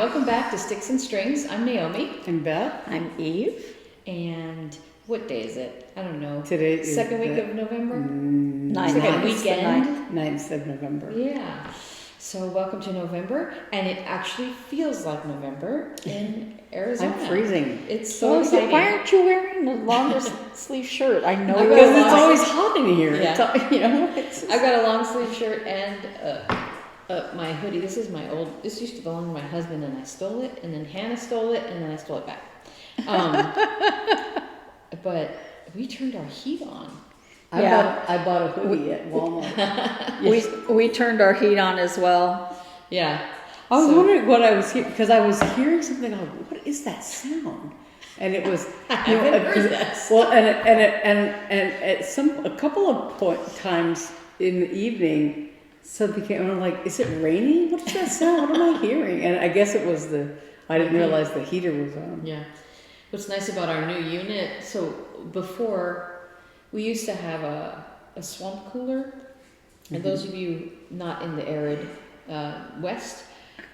welcome back to Sticks and Strings. I'm Naomi. I'm Beth. I'm Eve. And what day is it? I don't know. Today is second week of November? Ninth. It's like a weekend. 9th of November. Yeah. So welcome to November. And it actually feels like November in Arizona. I'm freezing. It's so exciting. Why aren't you wearing a longer sleeve shirt? I know Because it's always hot in here. Yeah. It's I've got a long sleeve shirt and my hoodie. This used to belong to my husband, and I stole it, and then Hannah stole it, and then I stole it back. But we turned our heat on. I bought a hoodie at Walmart. We turned our heat on as well. Yeah. I was wondering what I was hearing, because I was hearing something like, what is that sound? And it was, well, and a couple of times in the evening, something came, and I'm like, is it raining? What is that sound? What am I hearing? And I guess it was I didn't realize the heater was on. Yeah. What's nice about our new unit, so before, we used to have a swamp cooler, and those of you not in the arid west,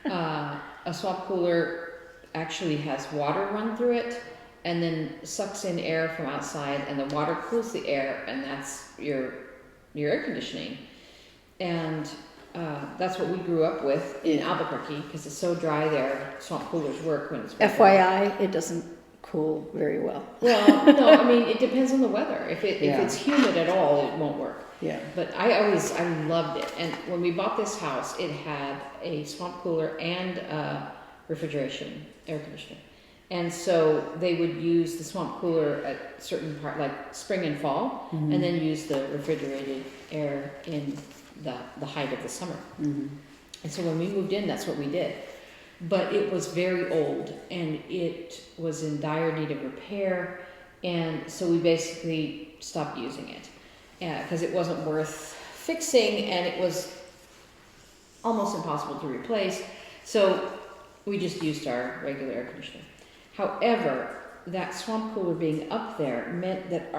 a swamp cooler actually has water run through it, and then sucks in air from outside, and the water cools the air, and that's your air conditioning. And that's what we grew up with in Albuquerque, because it's so dry there. Swamp coolers work when it's wet. FYI, it doesn't cool very well. Well, no, I mean, it depends on the weather. If it's humid at all, it won't work. Yeah. But I loved it. And when we bought this house, it had a swamp cooler and a refrigeration air conditioner. And so they would use the swamp cooler at certain part, like spring and fall, and then use the refrigerated air in the height of the summer. And so when we moved in, that's what we did. But it was very old, and it was in dire need of repair, and so we basically stopped using it because it wasn't worth fixing, and it was almost impossible to replace. So we just used our regular air conditioner. However, that swamp cooler being up there meant that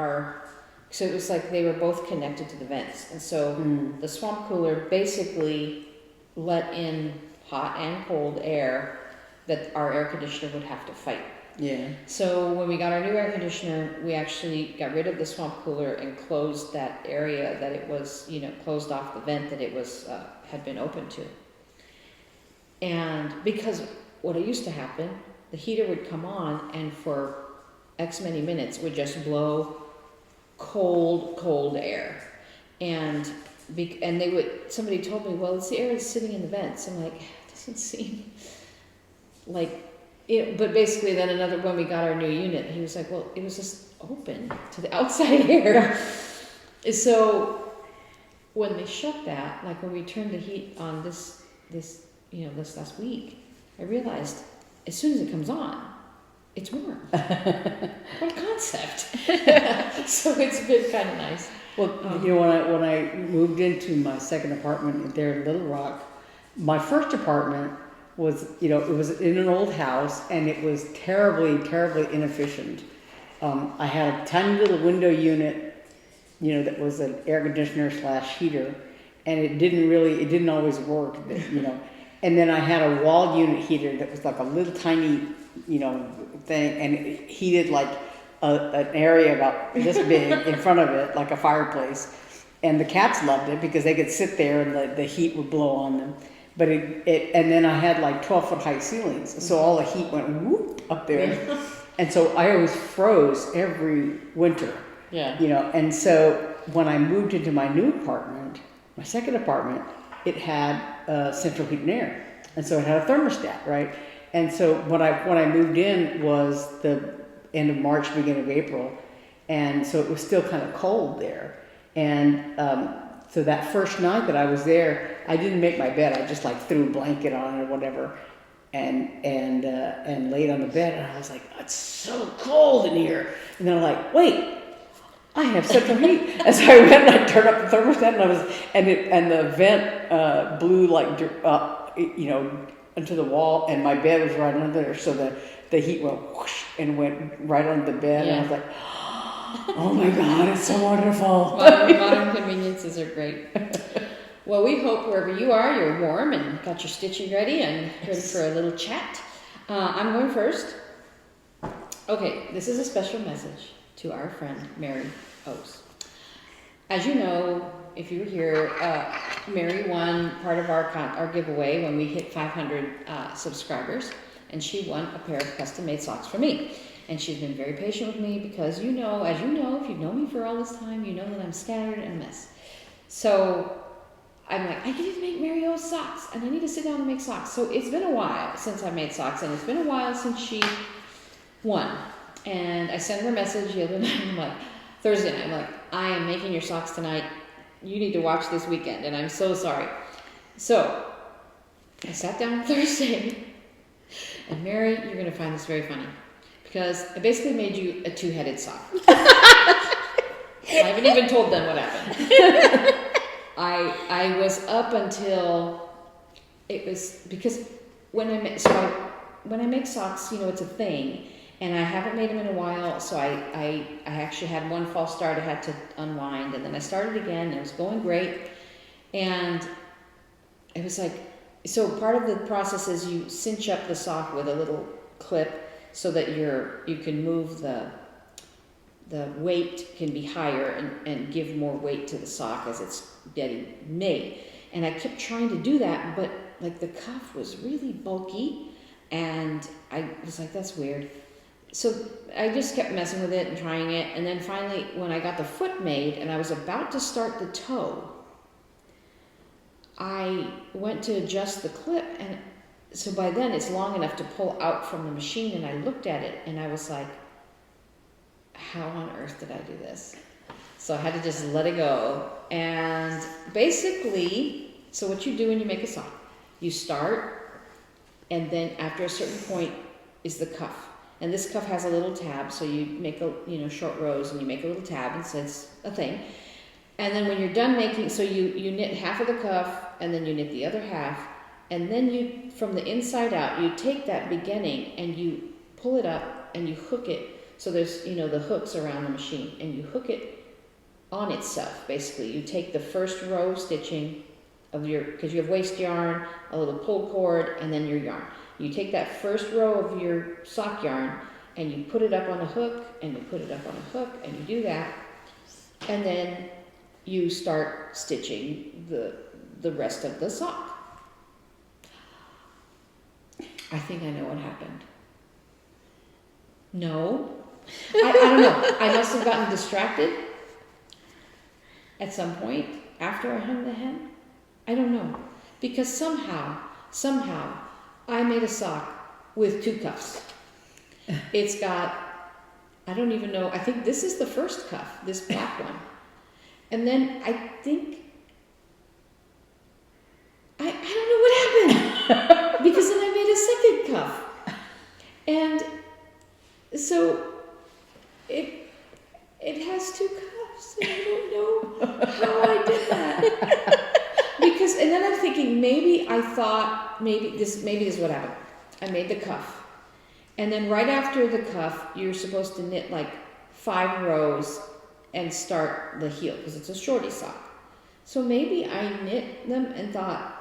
so it was like they were both connected to the vents, and so the swamp cooler basically let in hot and cold air that our air conditioner would have to fight. Yeah. So when we got our new air conditioner, we actually got rid of the swamp cooler and closed that area that it was, closed off the vent that it was had been open to. And because what used to happen, the heater would come on, and for X many minutes would just blow cold air, and somebody told me, well, it's the air that's sitting in the vents. I'm like, it doesn't seem like it. But basically then when we got our new unit, he was like, well, it was just open to the outside air. So when they shut that, like when we turned the heat on this last week, I realized as soon as it comes on, it's warm. What a concept. So it's been kind of nice. Well, when I moved into my second apartment there in Little Rock, my first apartment was, it was in an old house, and it was terribly, terribly inefficient. I had a tiny little window unit, that was an air conditioner / heater, and it didn't always work, And then I had a wall unit heater that was like a little tiny, thing, and it heated like an area about this big in front of it, like a fireplace. And the cats loved it because they could sit there and the heat would blow on them. But and then I had like 12-foot high ceilings, so all the heat went whoop up there. And so I always froze every winter. Yeah. And so when I moved into my new apartment, my second apartment, it had central heat and air. And so it had a thermostat, right? And so when I moved in was the end of March, beginning of April, and so it was still kind of cold there. And so that first night that I was there, I didn't make my bed. I just like threw a blanket on it or whatever, and laid on the bed. And I was like, it's so cold in here. And then I'm like, wait, I have central heat. And so I went and I turned up the thermostat, and the vent blew like into the wall, and my bed was right under there, so the heat went whoosh and went right under the bed, and I was like, oh my God, it's so wonderful. Modern conveniences are great. Well, we hope wherever you are, you're warm and got your stitching ready and ready for a little chat. I'm going first. Okay, this is a special message to our friend Mary O's. As you know, if you were here, Mary won part of our giveaway when we hit 500 subscribers, and she won a pair of custom-made socks for me. And she's been very patient with me because as you know, if you've known me for all this time, you know that I'm scattered and a mess. So I'm like, I need to make Mary O's socks, and I need to sit down and make socks. So it's been a while since I made socks, and it's been a while since she won. And I sent her a message the other night. I'm like, Thursday night, I'm like, I am making your socks tonight. You need to watch this weekend, and I'm so sorry. So I sat down Thursday, and Mary, you're going to find this very funny, because I basically made you a two-headed sock. I haven't even told them what happened. I was up until it was, because when I make socks, you know, it's a thing. And I haven't made them in a while, so I actually had one false start I had to unwind, and then I started again, and it was going great. And it was like, so part of the process is you cinch up the sock with a little clip so that you can move the weight can be higher and give more weight to the sock as it's getting made. And I kept trying to do that, but like the cuff was really bulky, and I was like, that's weird. So I just kept messing with it and trying it, and then finally when I got the foot made and I was about to start the toe, I went to adjust the clip, and so by then it's long enough to pull out from the machine, and I looked at it and I was like, how on earth did I do this? So I had to just let it go. And basically, so what you do when you make a sock, you start, and then after a certain point is the cuff. And this cuff has a little tab, so you make short rows, and you make a little tab, and so it's a thing. And then when you're done making, so you knit half of the cuff, and then you knit the other half, and then you, from the inside out, you take that beginning and you pull it up and you hook it. So there's, the hooks around the machine, and you hook it on itself, basically. You take the first row of stitching of because you have waste yarn, a little pull cord, and then your yarn. You take that first row of your sock yarn and you put it up on a hook, and you put it up on a hook, and you do that, and then you start stitching the rest of the sock. I think I know what happened. No. I don't know. I must have gotten distracted at some point after I hung the hem. I don't know. Because somehow, I made a sock with two cuffs. It's got, I don't even know, I think this is the first cuff, this black one. And then I think, I don't know what happened. Because then I made a second cuff. And so it has two cuffs, and I don't know how I did that. Because, and then I'm thinking, maybe I thought, maybe this is what happened. I made the cuff. And then right after the cuff, you're supposed to knit like 5 rows and start the heel, because it's a shorty sock. So maybe I knit them and thought,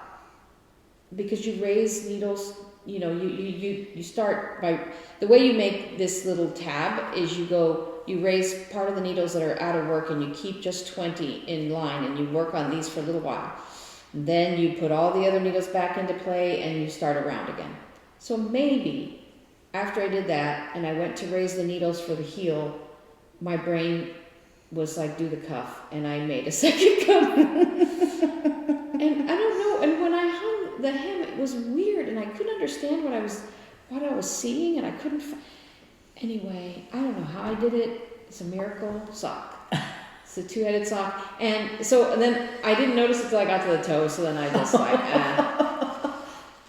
because you raise needles, you start by, the way you make this little tab is you raise part of the needles that are out of work, and you keep just 20 in line, and you work on these for a little while. Then you put all the other needles back into play, and you start around again. So maybe after I did that and I went to raise the needles for the heel, my brain was like, do the cuff, and I made a second cuff. And I don't know, and when I hung the hem, it was weird, and I couldn't understand what I was seeing, and I couldn't anyway, I don't know how I did it. It's a miracle sock. It's a two-headed sock. And then I didn't notice it until I got to the toe, so then I just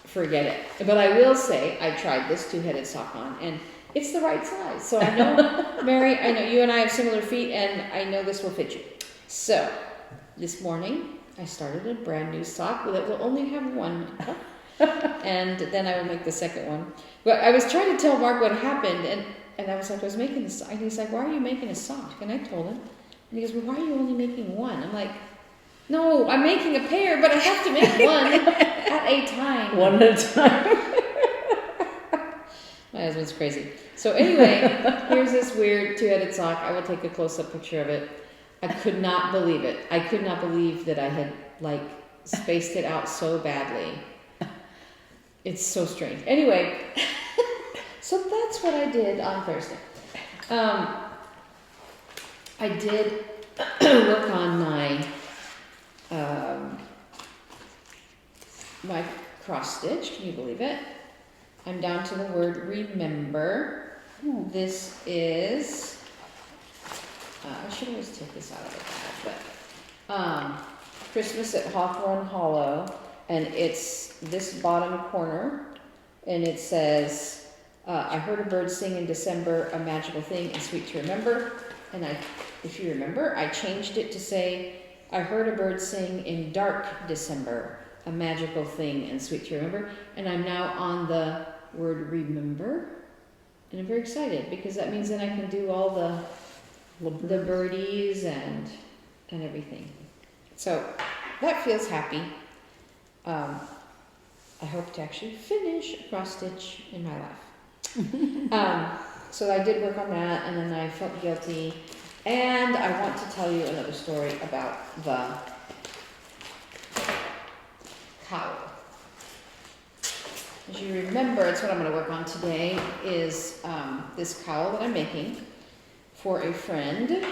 forget it. But I will say, I tried this two-headed sock on, and it's the right size. So I know, Mary, I know you and I have similar feet, and I know this will fit you. So this morning, I started a brand new sock that will only have one cuff, and then I will make the second one. But I was trying to tell Mark what happened, and I was like, I was making this, and he's like, why are you making a sock? And I told him, and he goes, well, why are you only making one? I'm like, No, I'm making a pair, but I have to make one at a time. One at a time. My husband's crazy. So anyway, here's this weird two-headed sock. I will take a close-up picture of it. I could not believe it. I could not believe that I had like spaced it out so badly. It's so strange. Anyway, so that's what I did on Thursday. I did work on my my cross stitch. Can you believe it? I'm down to the word remember. This is, I should always take this out of the bag, but Christmas at Hawthorne Hollow, and it's this bottom corner, and it says, I heard a bird sing in December, a magical thing and sweet to remember. And if you remember, I changed it to say, I heard a bird sing in dark December, a magical thing and sweet to remember. And I'm now on the word remember. And I'm very excited because that means then I can do all the birdies and everything. So that feels happy. I hope to actually finish a cross stitch in my life. So I did work on that, and then I felt guilty. And I want to tell you another story about the cowl. As you remember, it's what I'm going to work on today, is this cowl that I'm making for a friend.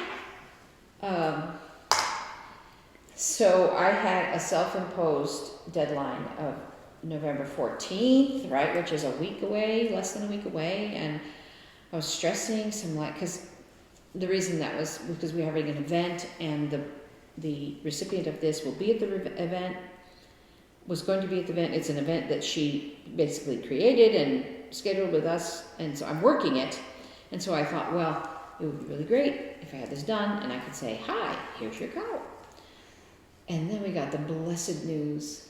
So I had a self-imposed deadline of November 14th, right, which is a week away, less than a week away, and I was stressing some, like, because the reason that was because we were having an event, and the recipient of this will be at the event, was going to be at the event. It's an event that she basically created and scheduled with us, and so I'm working it, and so I thought, well, it would be really great if I had this done, and I could say, hi, here's your cowl. And then we got the blessed news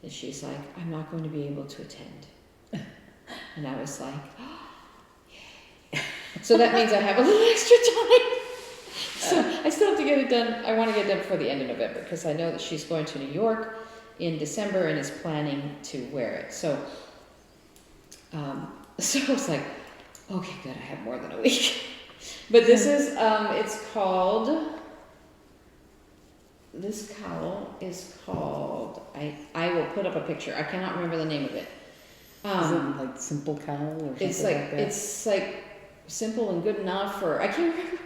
that she's like, I'm not going to be able to attend. And I was like, oh, yay. So that means I have a little extra time. So I still have to get it done. I want to get it done before the end of November because I know that she's going to New York in December and is planning to wear it. So I was like, okay, good, I have more than a week. But this is, it's called... This cowl is called, I will put up a picture. I cannot remember the name of it. Is it like Simple Cowl or something like that? It's like simple and good enough, or I can't remember.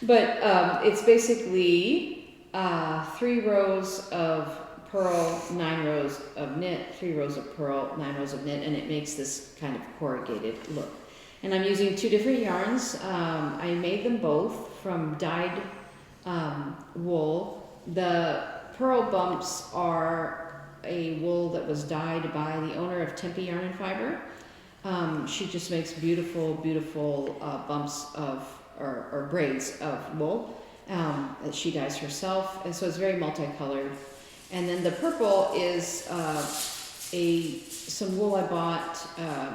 But it's basically 3 rows of purl, 9 rows of knit, 3 rows of purl, 9 rows of knit, and it makes this kind of corrugated look. And I'm using 2 different yarns. I made them both from dyed wool. The pearl bumps are a wool that was dyed by the owner of Tempe Yarn and Fiber. She just makes beautiful, beautiful bumps of or braids of wool that she dyes herself, and so it's very multicolored. And then the purple is some wool I bought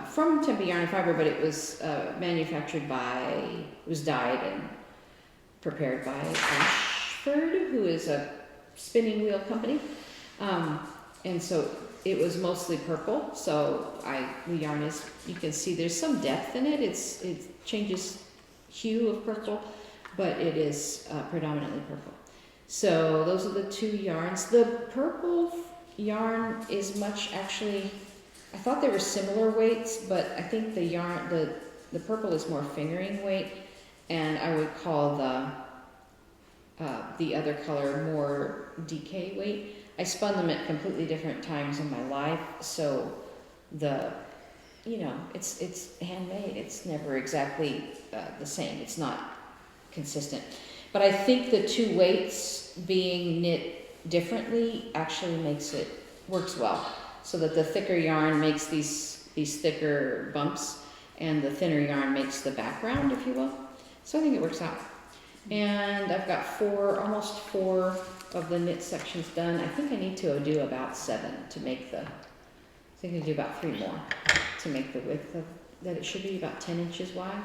from Tempe Yarn and Fiber, but it was manufactured it was dyed and prepared by Ashford, who is a spinning wheel company. And so it was mostly purple. So the yarn is, you can see there's some depth in it. It changes hue of purple, but it is predominantly purple. So those are the 2 yarns. The purple yarn is actually, I thought they were similar weights, but I think the yarn, the purple is more fingering weight, and I would call the other color more DK weight. I spun them at completely different times in my life, so it's handmade. It's never exactly the same. It's not consistent. But I think the 2 weights being knit differently actually works well, so that the thicker yarn makes these thicker bumps, and the thinner yarn makes the background, if you will. So I think it works out. And I've got almost 4 of the knit sections done. I think I need to do about 7 to make I think I do about 3 more to make the width that it should be about 10 inches wide.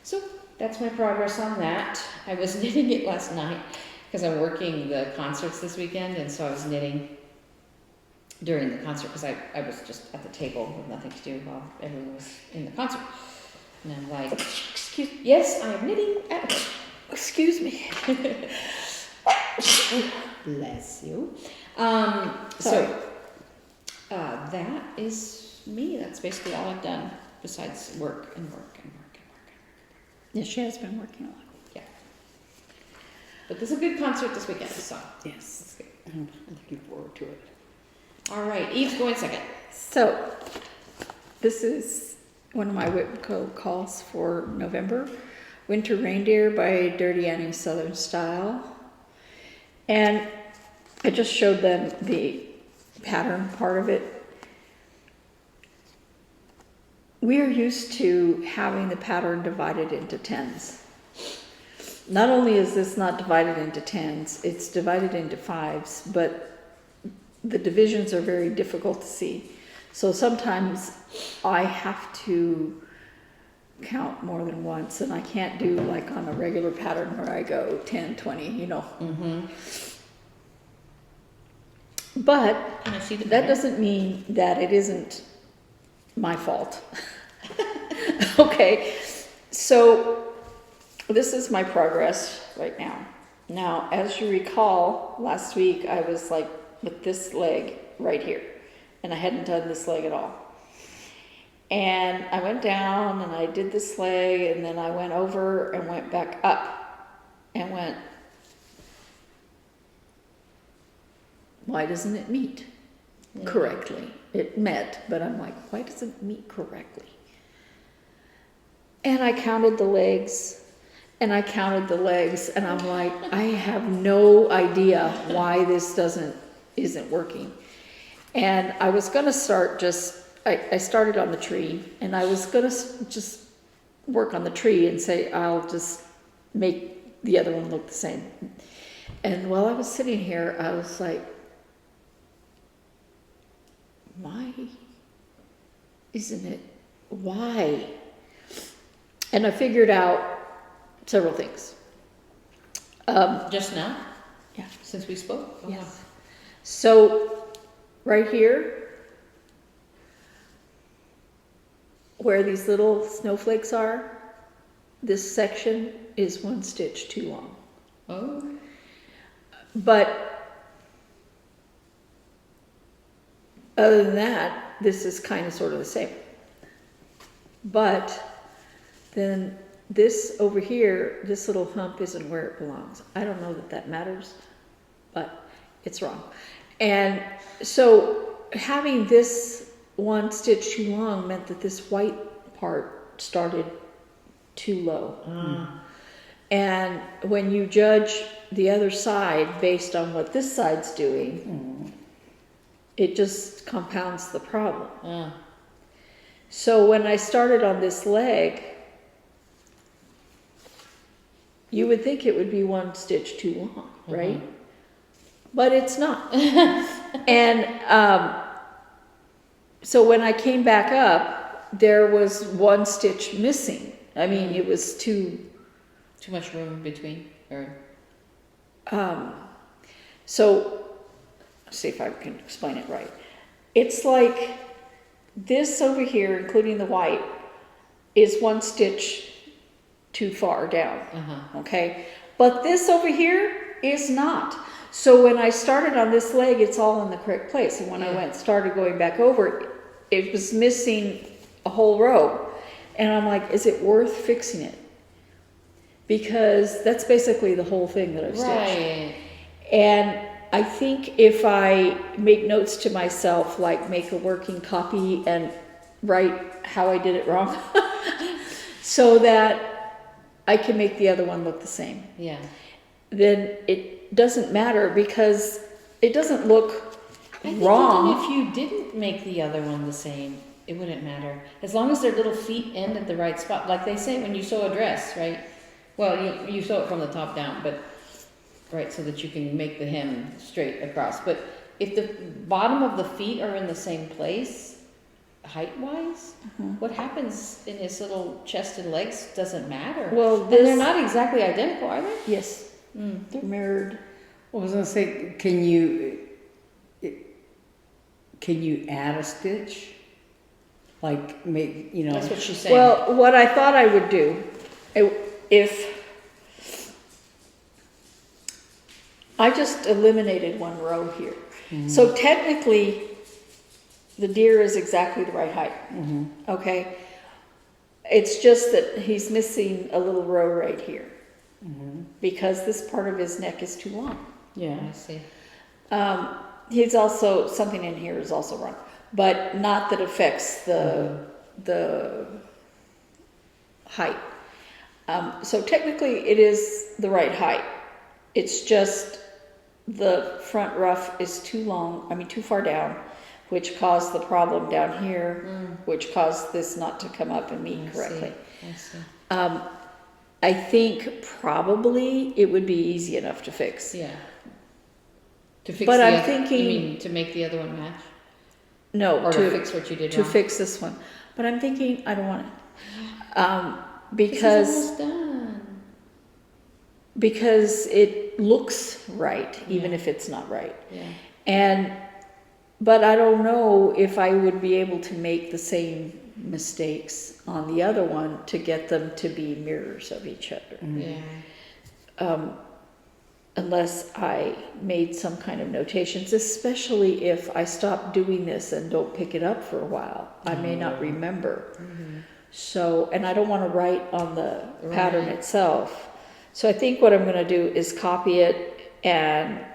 So that's my progress on that. I was knitting it last night, because I'm working the concerts this weekend, and so I was knitting during the concert because I was just at the table with nothing to do while everyone was in the concert. And I'm like, excuse me, yes, I am knitting at Excuse me. Bless you. Sorry. That is me. That's basically all I've done besides work and work and work and work. Yes, she has been working a lot. Yeah. But there's a good concert this weekend, so Yes. that's good. I'm looking forward to it. All right, Eve's going second. So, this is one of my WIP-GO calls for November. Winter Reindeer by Dirty Annie Southern Style. And I just showed them the pattern part of it. We are used to having the pattern divided into tens. Not only is this not divided into tens, it's divided into fives, but the divisions are very difficult to see. So sometimes I have to count more than once, and I can't do like on a regular pattern where I go 10, 20, you know. Mm-hmm. But Can I see the that pattern? doesn't mean that it isn't my fault. Okay, so this is my progress right now. Now, as you recall, last week I was like with this leg right here, and I hadn't done this leg at all. And I went down and I did this leg, and then I went over and went back up and went, why doesn't it meet correctly? It met, but I'm like, why doesn't it meet correctly? And I counted the legs, and I counted the legs, and I'm like, I have no idea why this isn't working. And I was gonna start I started on the tree, and I was gonna just work on the tree and say, I'll just make the other one look the same. And while I was sitting here, I was like, why isn't it? Why? And I figured out several things. Just now? Yeah. Since we spoke? Oh, Yes. So, right here, where these little snowflakes are, this section is 1 stitch too long. wow. Oh. But other than that, this is kind of sort of the same. But then this over here, this little hump isn't where it belongs. I don't know that that matters, but it's wrong. And so having this 1 stitch too long meant that this white part started too low. And when you judge the other side based on what this side's doing, it just compounds the problem. So when I started on this leg, you would think it would be 1 stitch too long, right? But it's not. And so when I came back up, there was 1 stitch missing. I mean, it was too much room between, or so let's see if I can explain it right. It's like this over here, including the white, is 1 stitch too far down. Okay, but this over here is not. So when I started on this leg, it's all in the correct place, and when I started going back over, it was missing a whole row, and I'm like, is it worth fixing it? Because that's basically the whole thing that I've stitched. right. And I think if I make notes to myself, like make a working copy and write how I did it wrong, so that I can make the other one look the same, Yeah. then it doesn't matter, because it doesn't look I think wrong. even if you didn't make the other one the same, it wouldn't matter. As long as their little feet end at the right spot. Like they say when you sew a dress, right? Well, you sew it from the top down, but right, so that you can make the hem straight across. But if the bottom of the feet are in the same place, height-wise, what happens in his little chest and legs doesn't matter. Well, And they're this, not exactly identical, are they? yes, They're mirrored. I was gonna say, can you add a stitch? Like make, you know. That's what she's saying. Well, what I thought I would do, if I just eliminated one row here. So technically, the deer is exactly the right height, okay? It's just that he's missing a little row right here because this part of his neck is too long. Yeah. I see. He's also, something in here is also wrong, but not that affects the height. So technically it is the right height. It's just the front ruff is too long, too far down, which caused the problem down here, which caused this not to come up and meet correctly. I see. I think probably it would be easy enough to fix. Yeah. To fix But the I'm other, thinking- you mean to make the other one match? No, Or to fix what you did to wrong? fix this one. But I'm thinking I don't want it. This is Because almost done. because it looks right, even Yeah. if it's not right. Yeah. But I don't know if I would be able to make the same mistakes on the other one to get them to be mirrors of each other. Yeah. Unless I made some kind of notations, especially if I stop doing this and don't pick it up for a while. I may not remember. So, and I don't want to write on the pattern Right. itself. So I think what I'm going to do is copy it and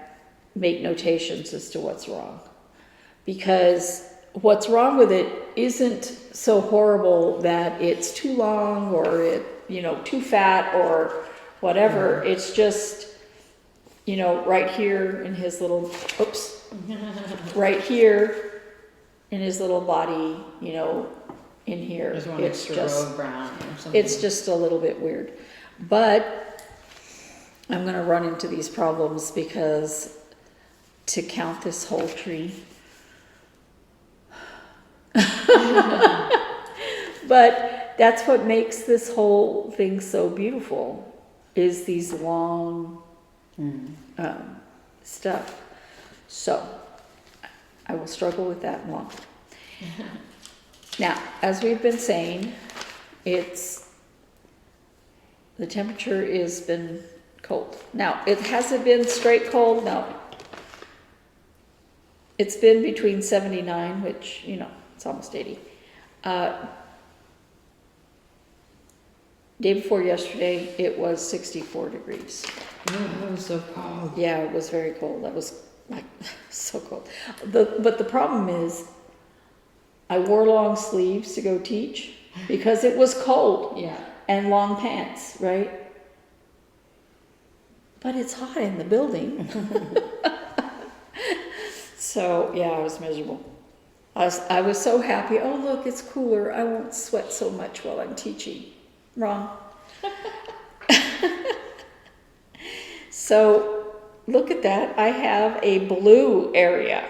make notations as to what's wrong. Because what's wrong with it isn't so horrible that it's too long or too fat or whatever. It's just, right here in his little, right here in his little body, in here. There's one It's extra just, row of brown or something. it's just a little bit weird. But I'm going to run into these problems because to count this whole tree. But that's what makes this whole thing so beautiful, is these long stuff. So I will struggle with that long. Now, as we've been saying, the temperature has been cold. Now, it hasn't been straight cold, no. It's been between 79, which, it's almost 80. Day before yesterday, it was 64 degrees. Oh, it was so cold. Yeah, it was very cold. That was like so cold. But the problem is, I wore long sleeves to go teach because it was cold. Yeah. And long pants, right? But it's hot in the building. So, yeah, I was miserable. I was so happy. Oh, look, it's cooler. I won't sweat so much while I'm teaching. Wrong. So, look at that. I have a blue area.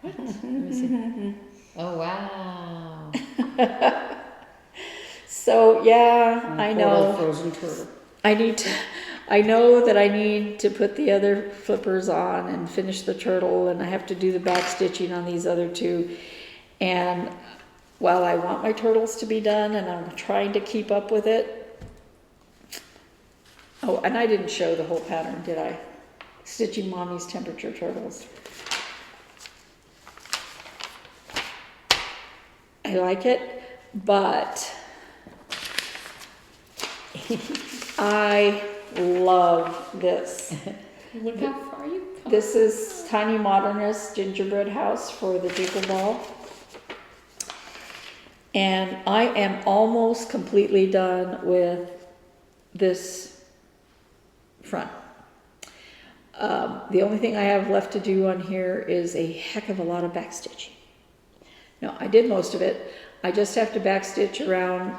Let me see. Oh, wow. So, yeah, I know. Frozen turtle. I know that I need to put the other flippers on and finish the turtle, and I have to do the back stitching on these other two. And while I want my turtles to be done and I'm trying to keep up with it. Oh, and I didn't show the whole pattern, did I? Stitching Mommy's temperature turtles. I like it, but I love this. Look how far you come. This is Tiny Modernist gingerbread house for the Jiggle Ball. And I am almost completely done with this front. The only thing I have left to do on here is a heck of a lot of backstitching. No, I did most of it. I just have to backstitch around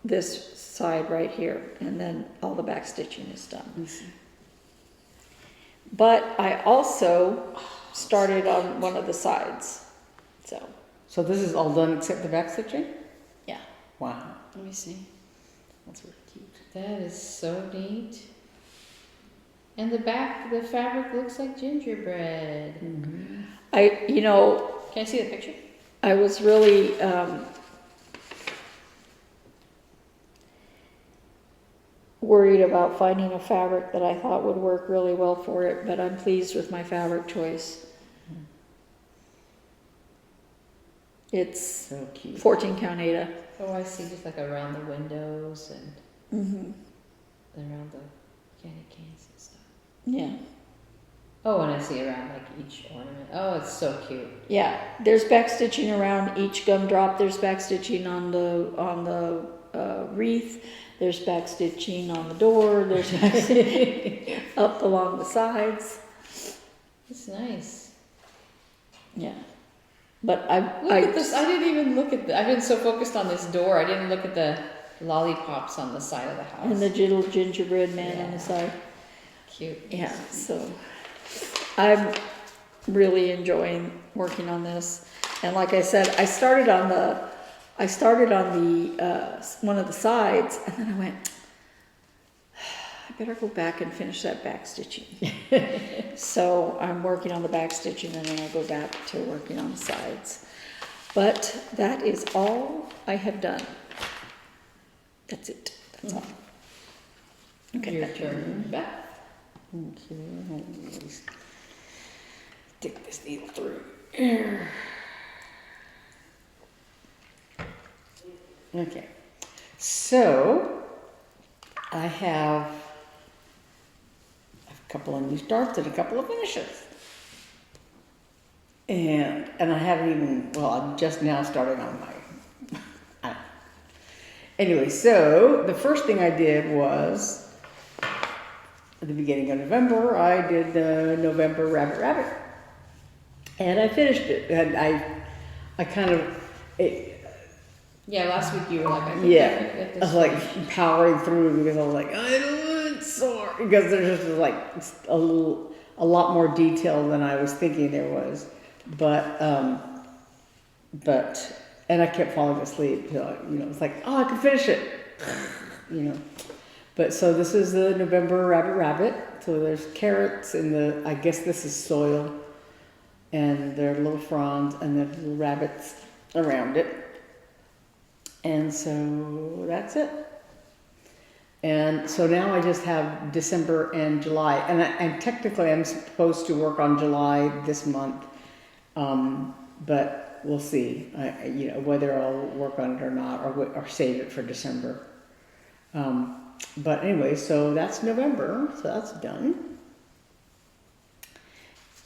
this side right here, and then all the backstitching is done. But I also started on one of the sides. So this is all done except the back stitching? Yeah. Wow. Let me see. That's really cute. That is so neat. And the fabric looks like gingerbread. You know, Can I see the picture? I was really worried about finding a fabric that I thought would work really well for it, but I'm pleased with my fabric choice. It's So cute. 14 count Ada. Oh, I see, just like around the windows and around the candy canes and stuff. Yeah. Oh, and I see around like each ornament. Oh, it's so cute. Yeah, there's back stitching around each gumdrop. There's back stitching on the wreath. There's back stitching on the door. There's back stitching up along the sides. It's nice. Yeah, but Look at this. I didn't even look at I've been so focused on this door. I didn't look at the lollipops on the side of the house. and the little gingerbread man on the side. Cute. Yeah, so I'm really enjoying working on this. And like I said, I started on the one of the sides, and then I went, I better go back and finish that back stitching. So I'm working on the back stitching, and then I'll go back to working on the sides. But that is all I have done. That's it. That's all. Okay. Your turn, Beth. Okay, let me just stick this needle through. Okay, so I have a couple of new starts and a couple of finishes. And I haven't even, well, I'm just now starting on my, anyway, so the first thing I did was, at the beginning of November, I did the November Rabbit. And I finished it. And I kind of, Yeah, last week you were like, I think yeah, I get this I was like powering through because I was like, I don't want sore. Because there's just like a lot more detail than I was thinking there was. But, and I kept falling asleep. You know, it's like, oh, I can finish it. You know. But so this is the November Rabbit. So there's carrots and I guess this is soil. And there are little fronds and then little rabbits around it. And so that's it. And so now I just have December and July. And technically I'm supposed to work on July this month. But we'll see, you know, whether I'll work on it or not, or save it for December. But anyway, so that's November, so that's done.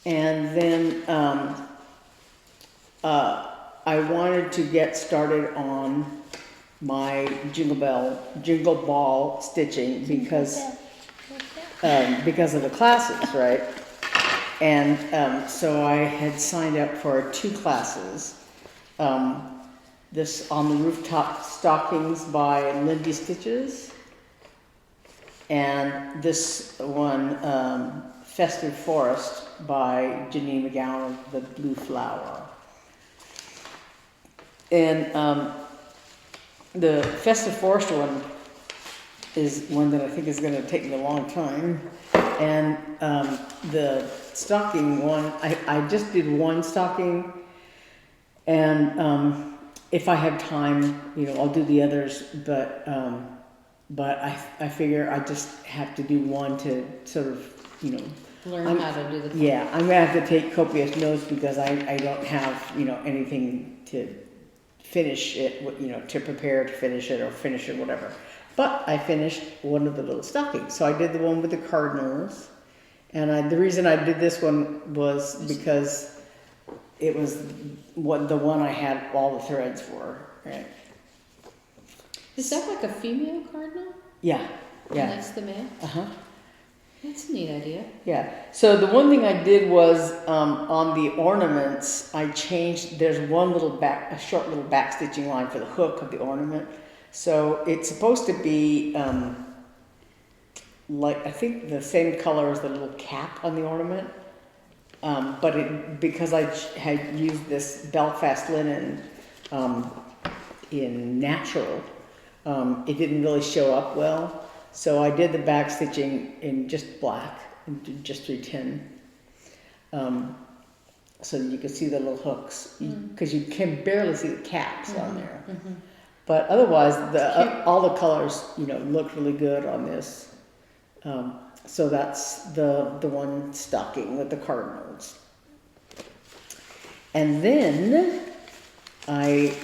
And then I wanted to get started on my jingle ball stitching because of the classes, right? And so I had signed up for 2 classes. This On the Rooftop Stockings by Lindy Stitches, and this one, Festive Forest by Janine McGowan of the Blue Flower. And the Festive Forest one is one that I think is going to take me a long time. And the stocking one, I just did one stocking, and if I have time, you know, I'll do the others, but I figure I just have to do one to sort of, you know, Learn how to do the yeah, I'm gonna have to take copious notes because I don't have, you know, anything to finish it, you know, to prepare to finish it or finish it, whatever. But I finished one of the little stockings. So I did the one with the cardinals. And the reason I did this one was because it was the one I had all the threads for, right? Is that like a female cardinal? Yeah, yeah. And that's the male? Uh-huh. That's a neat idea. Yeah. So the one thing I did was on the ornaments, I changed, there's a short little back stitching line for the hook of the ornament. So it's supposed to be like, I think the same color as the little cap on the ornament. But because I had used this Belfast linen in natural, it didn't really show up well. So I did the back stitching in just black, into just 310. So you can see the little hooks, because you can barely see the caps on there. But otherwise, all the colors, look really good on this. So that's the one stocking with the cardinals. And then I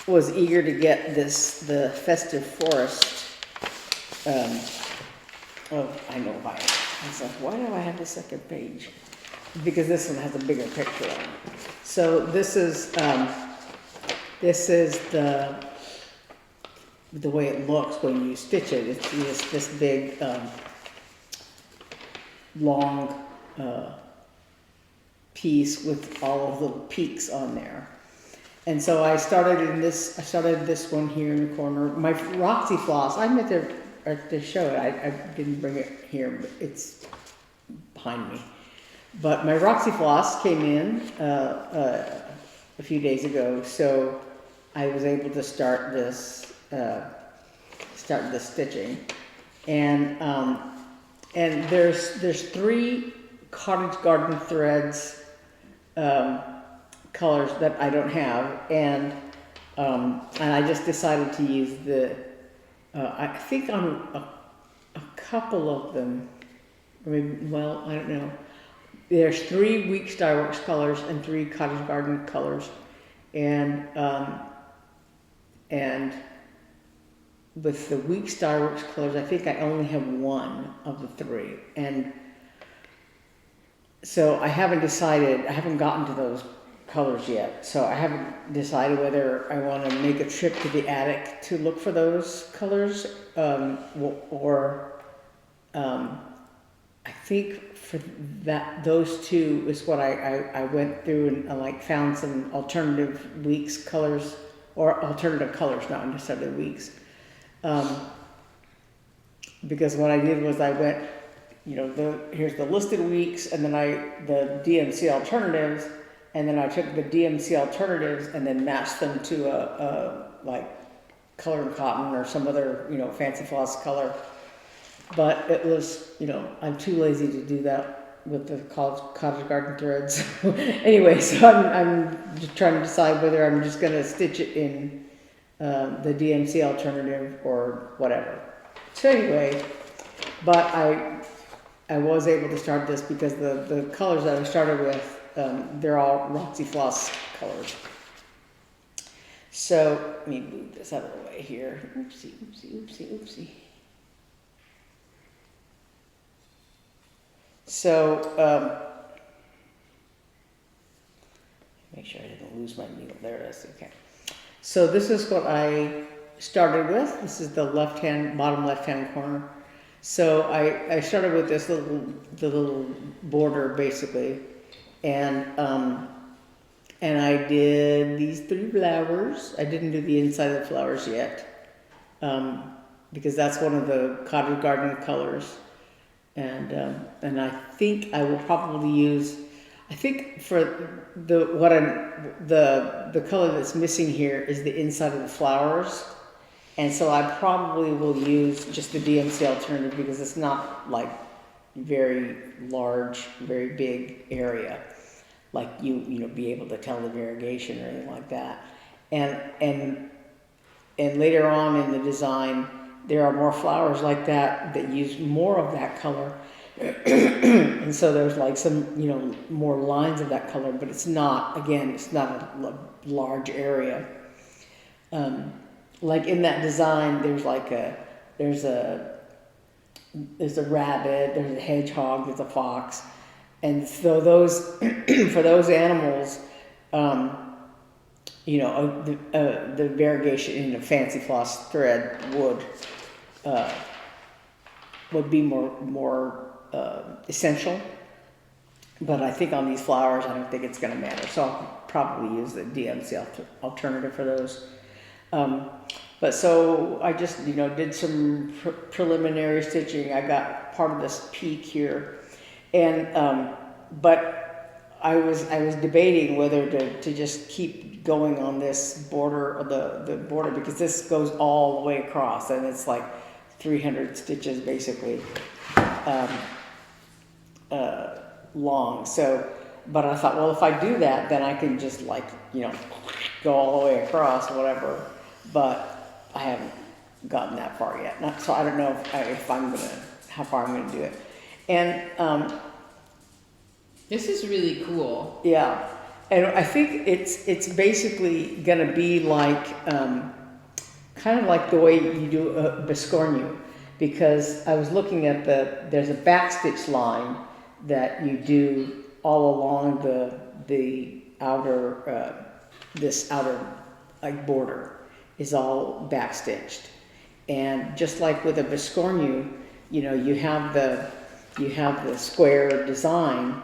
was eager to get the Festive Forest. I know why. I was like, why do I have the second page? Because this one has a bigger picture on it. So this is the way it looks when you stitch it. It's this big long piece with all of the little peaks on there. And so I started this one here in the corner. My Roxy floss, I meant to show it. I didn't bring it here, but it's behind me. But my Roxy floss came in a few days ago, so I was able to start this stitching. And there's 3 cottage garden threads colors that I don't have, and I just decided to use I think on a couple of them, I don't know. There's 3 Week Styleworks colors and 3 Cottage Garden colors, and with the Week Styleworks colors, I think I only have 1 of the 3, and so I haven't gotten to those colors yet, so I haven't decided whether I want to make a trip to the attic to look for those colors, or I think for those 2 is what I went through and found some alternative weeks colors, or alternative colors, not necessarily weeks, because what I did was I went, here's the listed weeks, and then the DMC alternatives. And then I took the DMC alternatives and then matched them to a color and cotton or some other, fancy floss color. But it was, I'm too lazy to do that with the cottage garden threads. Anyway, so I'm just trying to decide whether I'm just going to stitch it in the DMC alternative or whatever. So anyway, but I was able to start this because the colors that I started with, they're all Roxy Floss colors. So let me move this out of the way here. Oopsie, oopsie, oopsie, oopsie. So make sure I didn't lose my needle. There it is. Okay. So this is what I started with. This is the bottom left-hand corner. So I started with the little border basically. And I did these 3 flowers. I didn't do the inside of the flowers yet, because that's one of the cottage garden colors. And I think I will probably use, I think for the color that's missing here is the inside of the flowers. And so I probably will use just the DMC alternative because it's not very large, very big area, like you be able to tell the variegation or anything like that. And later on in the design, there are more flowers like that use more of that color, and so there's some more lines of that color, but it's not a large area. Like in that design, there's a rabbit, there's a hedgehog, there's a fox, and so those for those animals, the variegation in a fancy floss thread would be more essential. But I think on these flowers, I don't think it's going to matter. So I'll probably use the DMC alternative for those. But so I just, did some preliminary stitching. I got part of this peak here, and but I was debating whether to just keep going on this border, or the border, because this goes all the way across, and it's 300 stitches basically. long. So, but I thought, well, if I do that, then I can just like, you know, go all the way across, whatever. But I haven't gotten that far yet. So I don't know if I'm gonna, how far I'm gonna do it. And This is really cool. yeah, and I think it's basically gonna be like kind of like the way you do a biscornu, because I was looking at there's a backstitch line that you do all along the outer this outer like border is all backstitched, and just like with a biscornu, you know, you have the square design,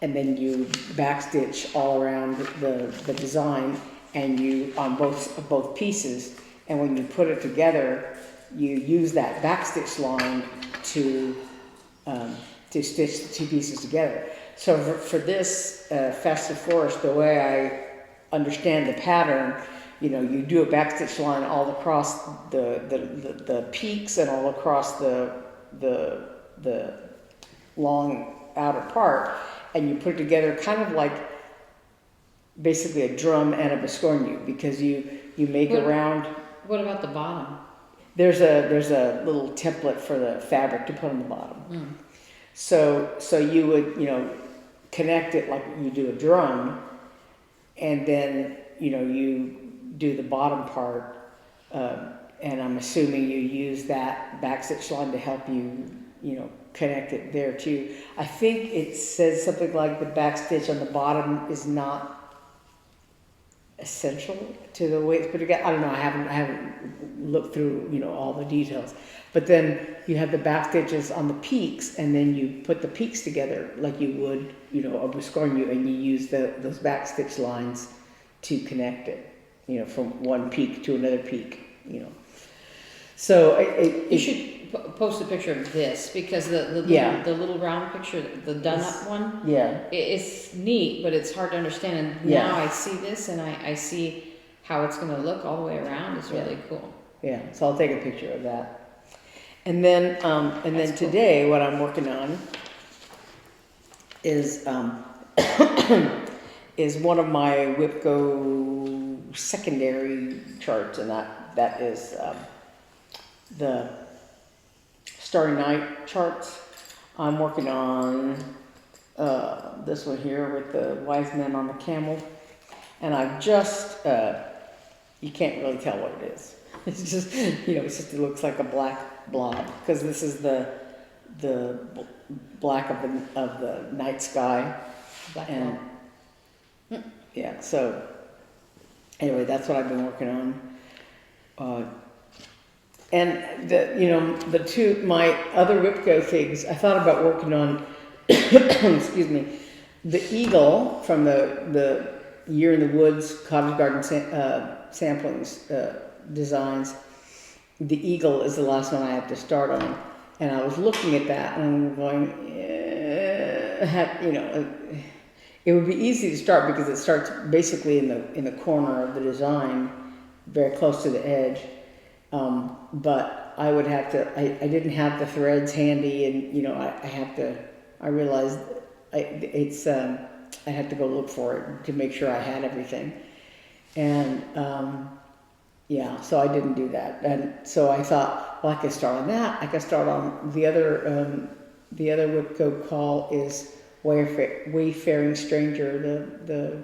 and then you backstitch all around the design, and you on both pieces, and when you put it together, you use that backstitch line to stitch the two pieces together. So for this festive forest, the way I understand the pattern, you know, you do a backstitch line all across the peaks and all across the long outer part, and you put it together kind of like basically a drum and a biscornu, because you make around. What about the bottom? There's a little template for the fabric to put on the bottom. Mm. So you would, you know, connect it like you do a drum, and then, you know, you do the bottom part, and I'm assuming you use that backstitch line to help you, you know, connect it there too. I think it says something like the backstitch on the bottom is not essential to the way it's put together. I don't know. I haven't looked through, you know, all the details. But then you have the back stitches on the peaks, and then you put the peaks together like you would, you know, a biscornu, and you use those back stitch lines to connect it, you know, from one peak to another peak, you know. So You should post a picture of this, because the little round picture, the done up one, yeah, it's neat, but it's hard to understand. And Yeah. now I see this, and I see how it's going to look all the way around. It's really cool. yeah. So I'll take a picture of that. And then That's cool. today, what I'm working on is is one of my WIP-GO secondary charts, and that is the Starry Night charts. I'm working on this one here with the wise men on the camel, and I've just you can't really tell what it is. It's just, you know, it looks like a black blob, because this is the black of the night sky, Black and blob. yeah. So anyway, that's what I've been working on. And my other WIP-GO things, I thought about working on, excuse me, the eagle from the Year in the Woods Cottage Garden samplings designs. The eagle is the last one I have to start on, and I was looking at that and I'm going, it would be easy to start because it starts basically in the corner of the design, very close to the edge. But I would have to, I didn't have the threads handy, and, you know, I realized I had to go look for it to make sure I had everything. And, yeah, so I didn't do that. And so I thought, well, I could start on that. I could start on the other WIP-GO call is Wayfaring Stranger, the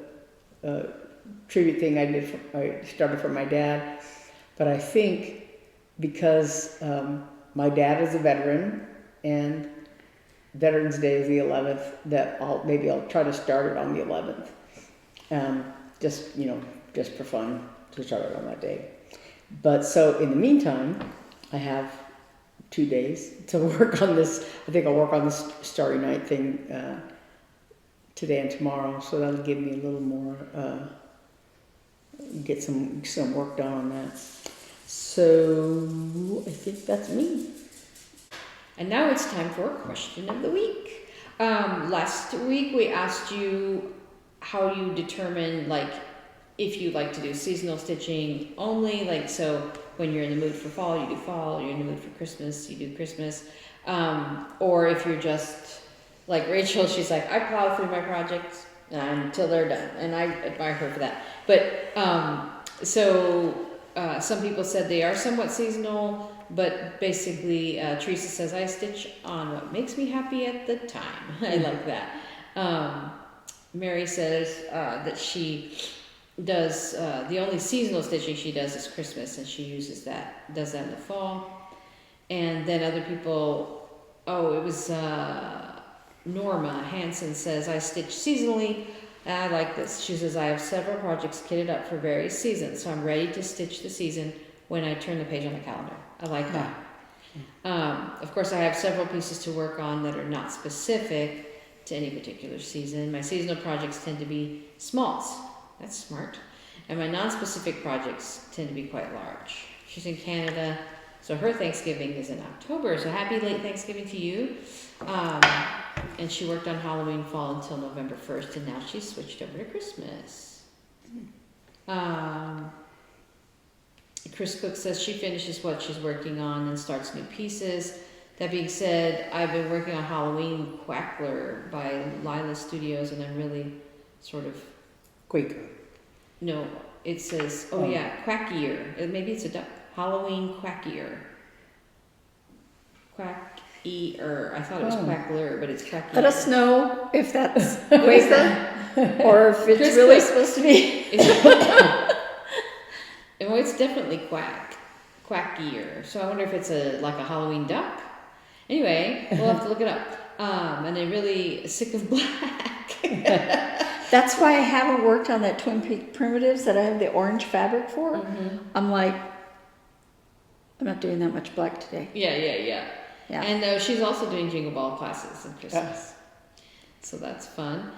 tribute thing I started for my dad. But I think because my dad is a veteran and Veterans Day is the 11th, that I'll try to start it on the 11th. Just for fun to start it on that day. But so in the meantime, I have 2 days to work on this. I think I'll work on this Starry Night thing today and tomorrow. So that'll give me a little more. Get some work done on that. So I think that's me. And now it's time for a question of the week. Last week we asked you how you determine, like, if you like to do seasonal stitching only, like, so when you're in the mood for fall, you do fall, you're in the mood for Christmas, you do Christmas, or if you're just like Rachel, she's like, I plow through my projects until they're done, and I admire her for that. But some people said they are somewhat seasonal, but basically Teresa says, I stitch on what makes me happy at the time. I like that. Mary says that she does, the only seasonal stitching she does is Christmas, and she does that in the fall. And then other people, it was Norma Hansen says, I stitch seasonally. I like this. She says, I have several projects kitted up for various seasons, so I'm ready to stitch the season when I turn the page on the calendar. I like that. Of course, I have several pieces to work on that are not specific to any particular season. My seasonal projects tend to be smalls. That's smart. And my non-specific projects tend to be quite large. She's in Canada, so her Thanksgiving is in October, so happy late Thanksgiving to you. And she worked on Halloween fall until November 1st, and now she's switched over to Christmas. Chris Cook says she finishes what she's working on and starts new pieces. That being said, I've been working on Halloween Quackler by Lila Studios, and I'm really sort of... Quaker. No, it says, Quackier. Maybe it's a duck. Halloween Quackier. Quack-ear. I thought it was Quackler, but it's Quackier. Let us know if that's Quaker or if it's Chris really Cook. supposed to be. Well, it's definitely quackier. So I wonder if it's like a Halloween duck. Anyway, we'll have to look it up. And they're really sick of black. That's why I haven't worked on that Twin Peak Primitives that I have the orange fabric for. Mm-hmm. I'm like, I'm not doing that much black today. Yeah. Yeah. And she's also doing Jingle Ball classes in Christmas. So that's fun.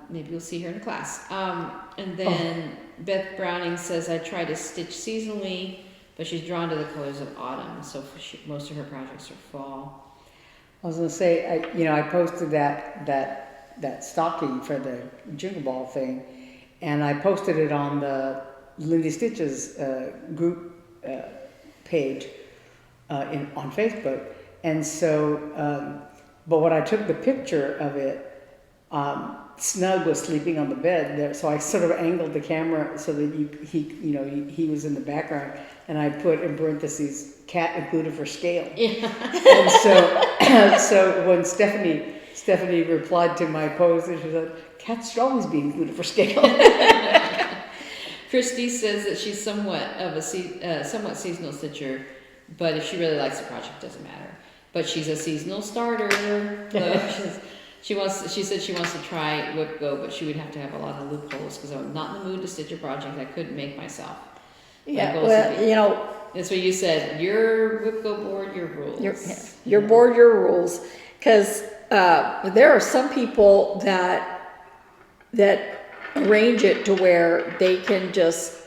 Maybe we'll see her in class. And then Beth Browning says, I try to stitch seasonally, but she's drawn to the colors of autumn. So most of her projects are fall. I was going to say, I posted that stocking for the Jingle Ball thing, and I posted it on the Lindy Stitches group page on Facebook. And so, but when I took the picture of it, Snug was sleeping on the bed there, so I sort of angled the camera so that he was in the background, and I put in parentheses cat included for scale. Yeah. And so when Stephanie replied to my post, and she said, "Cats should always be included for scale." Christy says that she's somewhat of a somewhat seasonal stitcher, but if she really likes the project, it doesn't matter. But she's a seasonal starter. So she said she wants to try WIP-GO, but she would have to have a lot of loopholes because I'm not in the mood to stitch a project I couldn't make myself. Yeah, well, that's what you said. Your WIP-GO board, your rules. Your board, your rules. Because there are some people that arrange it to where they can just,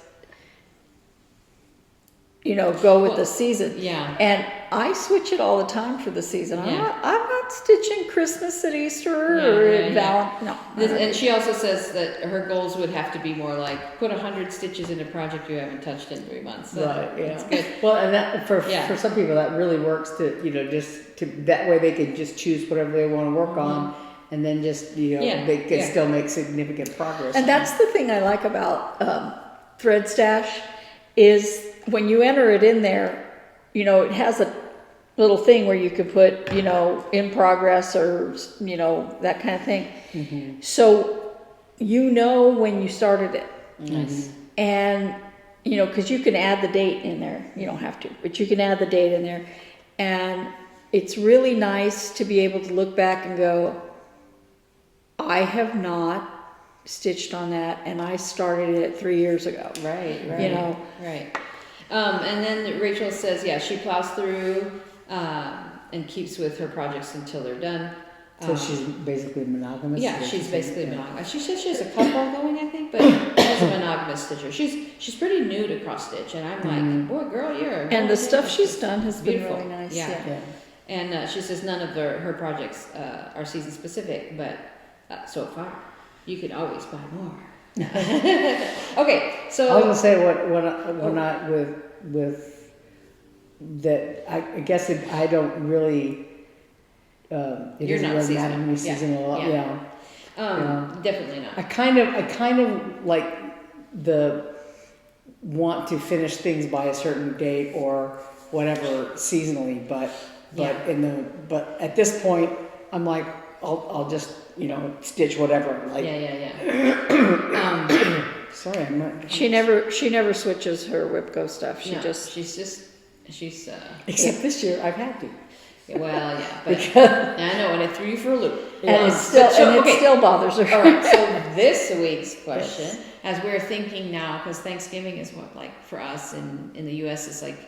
go with the season. Yeah. And I switch it all the time for the season. Yeah. I'm not stitching Christmas at Easter or at Valentine. No. And she also says that her goals would have to be more like put 100 stitches in a project you haven't touched in 3 months. So right. Yeah. It's good. Well, and that for some people that really works to just to that way they can just choose whatever they want to work on, and then just they can still make significant progress. And that's the thing I like about Thread Stash is when you enter it in there, it has a little thing where you could put, in progress or, that kind of thing. Mm-hmm. So, when you started it. Nice. And, because you can add the date in there. You don't have to, but you can add the date in there. And it's really nice to be able to look back and go, I have not stitched on that, and I started it 3 years ago. Right. Right. And then Rachel says, she plows through and keeps with her projects until they're done. So she's basically monogamous? Yeah, she's basically monogamous. She says she has a couple going, I think, but she's a monogamous stitcher. She's pretty new to cross stitch, and I'm like, boy, girl, you're... And the stuff she's done has beautiful. been really nice. Yeah. And she says none of her projects are season specific, but so far, you can always buy more. Okay, so I was gonna say when I with that I guess I don't really it You're doesn't not really matter to me seasonal. seasonal. Yeah. Yeah. Definitely not. I kind of like the want to finish things by a certain date or whatever seasonally, but but at this point I'm like I'll just stitch whatever. Like sorry, I'm not. She never switches her WIP-GO stuff. She's Except this year I've had to. well, yeah, but I know, and it threw you for a loop. And it still bothers her. All right, so this week's question, as we're thinking now, because Thanksgiving is what, like for us in the U.S. is like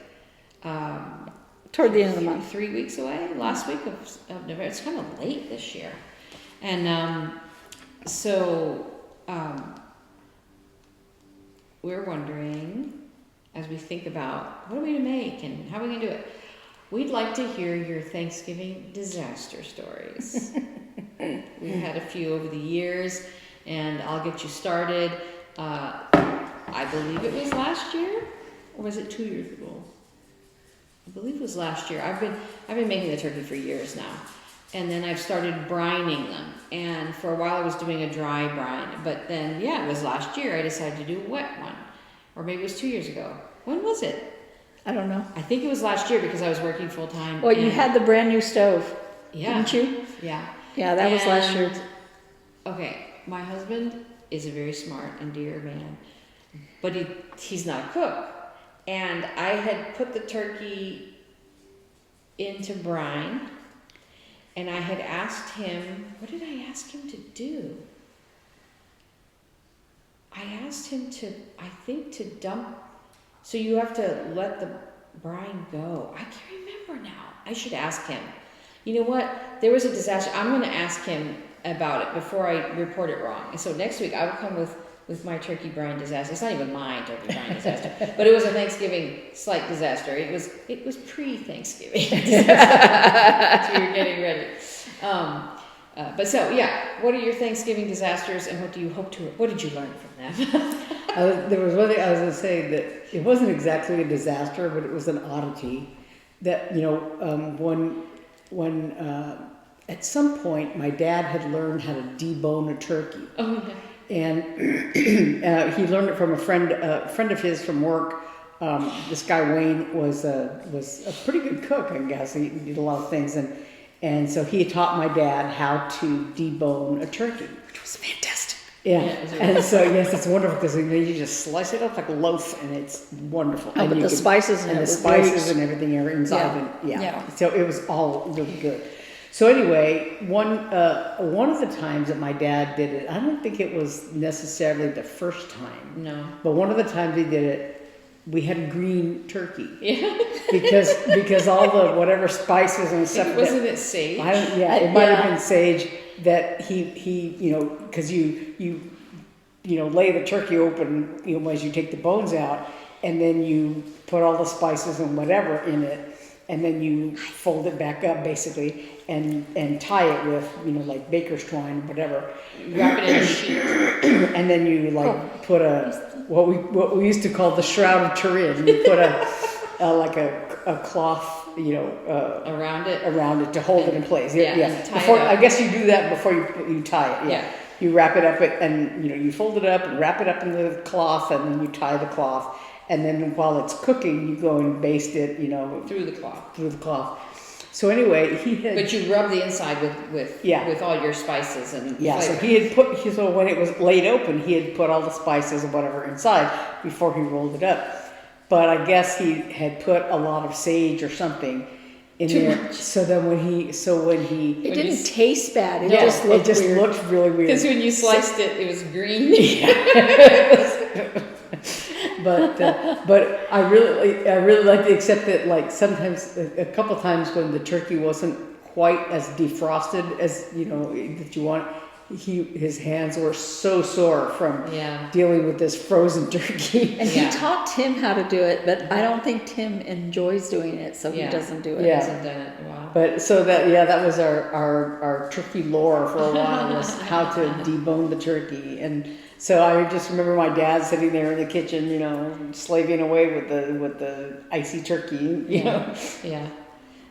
toward the end of the month, 3 weeks away. Last week of November. It's kind of late this year, and we're wondering, as we think about what are we going to make and how are we going to do it. We'd like to hear your Thanksgiving disaster stories. We've had a few over the years, and I'll get you started. I believe it was last year, or was it 2 years ago? I believe it was last year. I've been making the turkey for years now, and then I've started brining them. And for a while, I was doing a dry brine, but then it was last year. I decided to do a wet one, or maybe it was 2 years ago. When was it? I don't know. I think it was last year because I was working full time. Well, you had the brand new stove, didn't you? Yeah. Yeah, that was last year. Okay, my husband is a very smart and dear man, but he's not a cook. And I had put the turkey into brine, and I had asked him, what did I ask him to do? I asked him to dump. So you have to let the brine go. I can't remember now. I should ask him. You know what? There was a disaster. I'm going to ask him about it before I report it wrong. And so next week I will come with my turkey brine disaster. It's not even my turkey brine disaster, but it was a Thanksgiving slight disaster. It was pre-Thanksgiving. So we were getting ready. What are your Thanksgiving disasters, and what did you learn from them? There was one thing I was going to say that it wasn't exactly a disaster, but it was an oddity. That when at some point my dad had learned how to debone a turkey. Oh yeah. And he learned it from a friend of his from work. This guy Wayne was a pretty good cook, I guess. He did a lot of things, and so he taught my dad how to debone a turkey, which was fantastic. Yeah, and so yes, it's wonderful because you just slice it up like a loaf, and it's wonderful. Oh, but the spices and and everything are inside. Yeah. So it was all really good. So anyway, one of the times that my dad did it, I don't think it was necessarily the first time. No. But one of the times he did it, we had green turkey. Yeah. because all the whatever spices and stuff. Wasn't it sage? It might have been sage that he because you lay the turkey open as you take the bones out, and then you put all the spices and whatever in it, and then you fold it back up basically and tie it with like baker's twine or whatever. Wrap it in a sheet. And then you put what we used to call the shroud of Turin. You put a cloth around it to hold it in place. I guess you do that before you tie it. Yeah. You wrap it up and you fold it up and wrap it up in the cloth, and then you tie the cloth, and then while it's cooking you go and baste it through the cloth. So anyway, he had. But you rub the inside with all your spices and flavor. So when it was laid open, he had put all the spices and whatever inside before he rolled it up. But I guess he had put a lot of sage or something in there. Much. So then when he it didn't taste bad. It just weird. Looked really weird. Because when you sliced it was green. But I really liked it, except that sometimes a couple times when the turkey wasn't quite as defrosted as that you want, his hands were so sore from dealing with this frozen turkey. And he taught Tim how to do it, but I don't think Tim enjoys doing it, so he doesn't do it. He hasn't done it in a while. But so that was our turkey lore for a while, was how to debone the turkey. And so I just remember my dad sitting there in the kitchen, slaving away with the icy turkey, Yeah.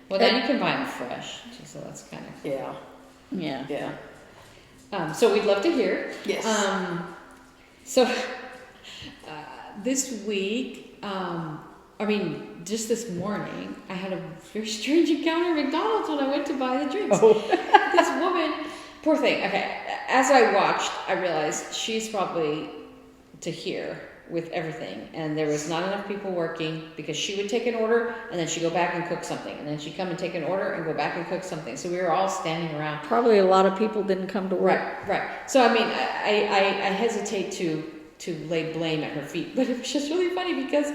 Well, then you can buy them fresh, so that's kind of cool. Yeah. Yeah. So we'd love to hear. Yes. So this week, just this morning, I had a very strange encounter at McDonald's when I went to buy the drinks. Oh. This woman, poor thing. Okay, as I watched, I realized she's probably to here with everything, and there was not enough people working because she would take an order and then she'd go back and cook something, and then she'd come and take an order and go back and cook something. So we were all standing around. Probably a lot of people didn't come to work. Right. So I mean, I hesitate to lay blame at her feet, but it was just really funny because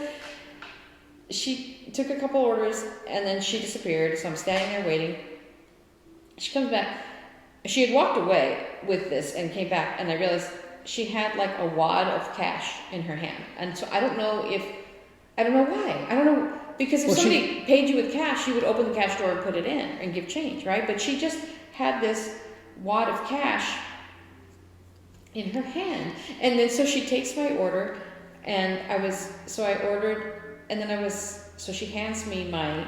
she took a couple orders and then she disappeared. So I'm standing there waiting. She comes back. She had walked away with this and came back, and I realized she had like a wad of cash in her hand. And so I don't know why. I don't know, because if somebody paid you with cash, you would open the cash drawer and put it in and give change, right? But she just had this wad of cash in her hand. And then so she takes my order, and I ordered, and then so she hands me my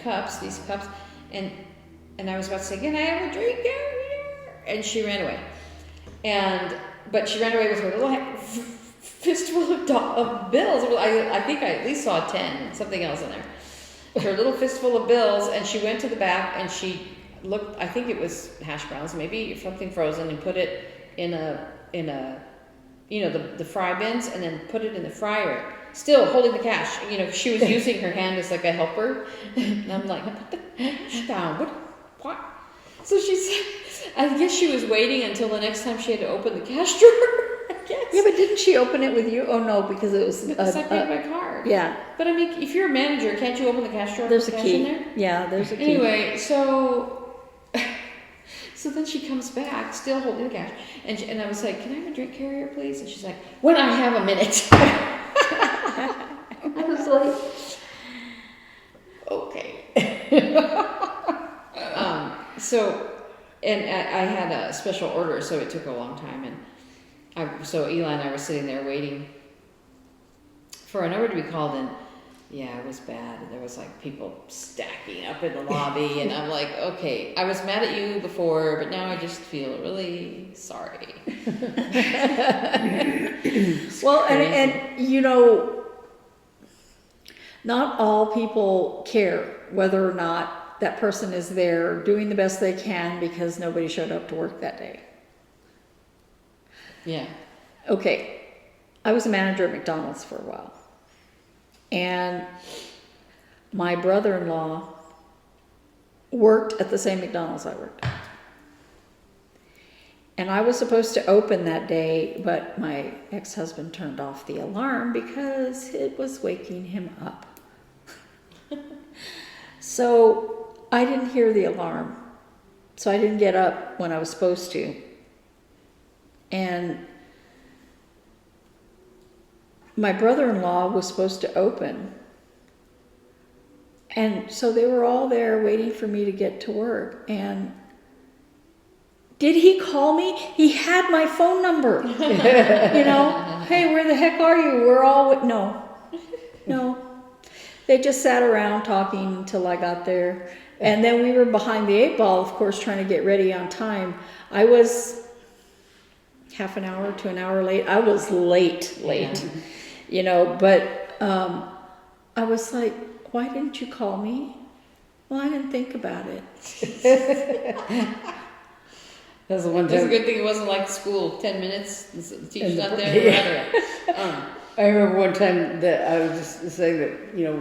cups, these cups, and I was about to say, can I have a drink? And she ran away. But she ran away with her little fistful of bills. I think I at least saw 10, something else in there. Her little fistful of bills, and she went to the back and she looked, I think it was hash browns, maybe something frozen, and put it in the fry bins, and then put it in the fryer, still holding the cash. She was using her hand as like a helper. And I'm like, put the cash down. What? So she said, I guess she was waiting until the next time she had to open the cash drawer, I guess. Yeah, but didn't she open it with you? Oh, no, because it was... Because I paid by card. Yeah. But I mean, if you're a manager, can't you open the cash drawer? There's a cash key. in there? Yeah, there's a key. Anyway, so then she comes back, still holding the cash, and I was like, can I have a drink carrier, please? And she's like, when I have a minute. I was like, okay. And I had a special order, so it took a long time, so Eli and I were sitting there waiting for an order to be called, and yeah, it was bad. There was like people stacking up in the lobby, and I'm like, okay, I was mad at you before, but now I just feel really sorry. Well, and not all people care whether or not that person is there doing the best they can because nobody showed up to work that day. Yeah. Okay, I was a manager at McDonald's for a while. And my brother-in-law worked at the same McDonald's I worked at. And I was supposed to open that day, but my ex-husband turned off the alarm because it was waking him up. So I didn't hear the alarm. So I didn't get up when I was supposed to. And my brother-in-law was supposed to open. And so they were all there waiting for me to get to work. And did he call me? He had my phone number. Hey, where the heck are you? We're all... No. They just sat around talking until I got there. And then we were behind the 8 ball, of course, trying to get ready on time. I was half an hour to an hour late. I was late. But I was like, why didn't you call me? Well, I didn't think about it. That was the one time. It's a good thing it wasn't like school, 10 minutes, the teacher's not there. I remember one time that I was just saying that,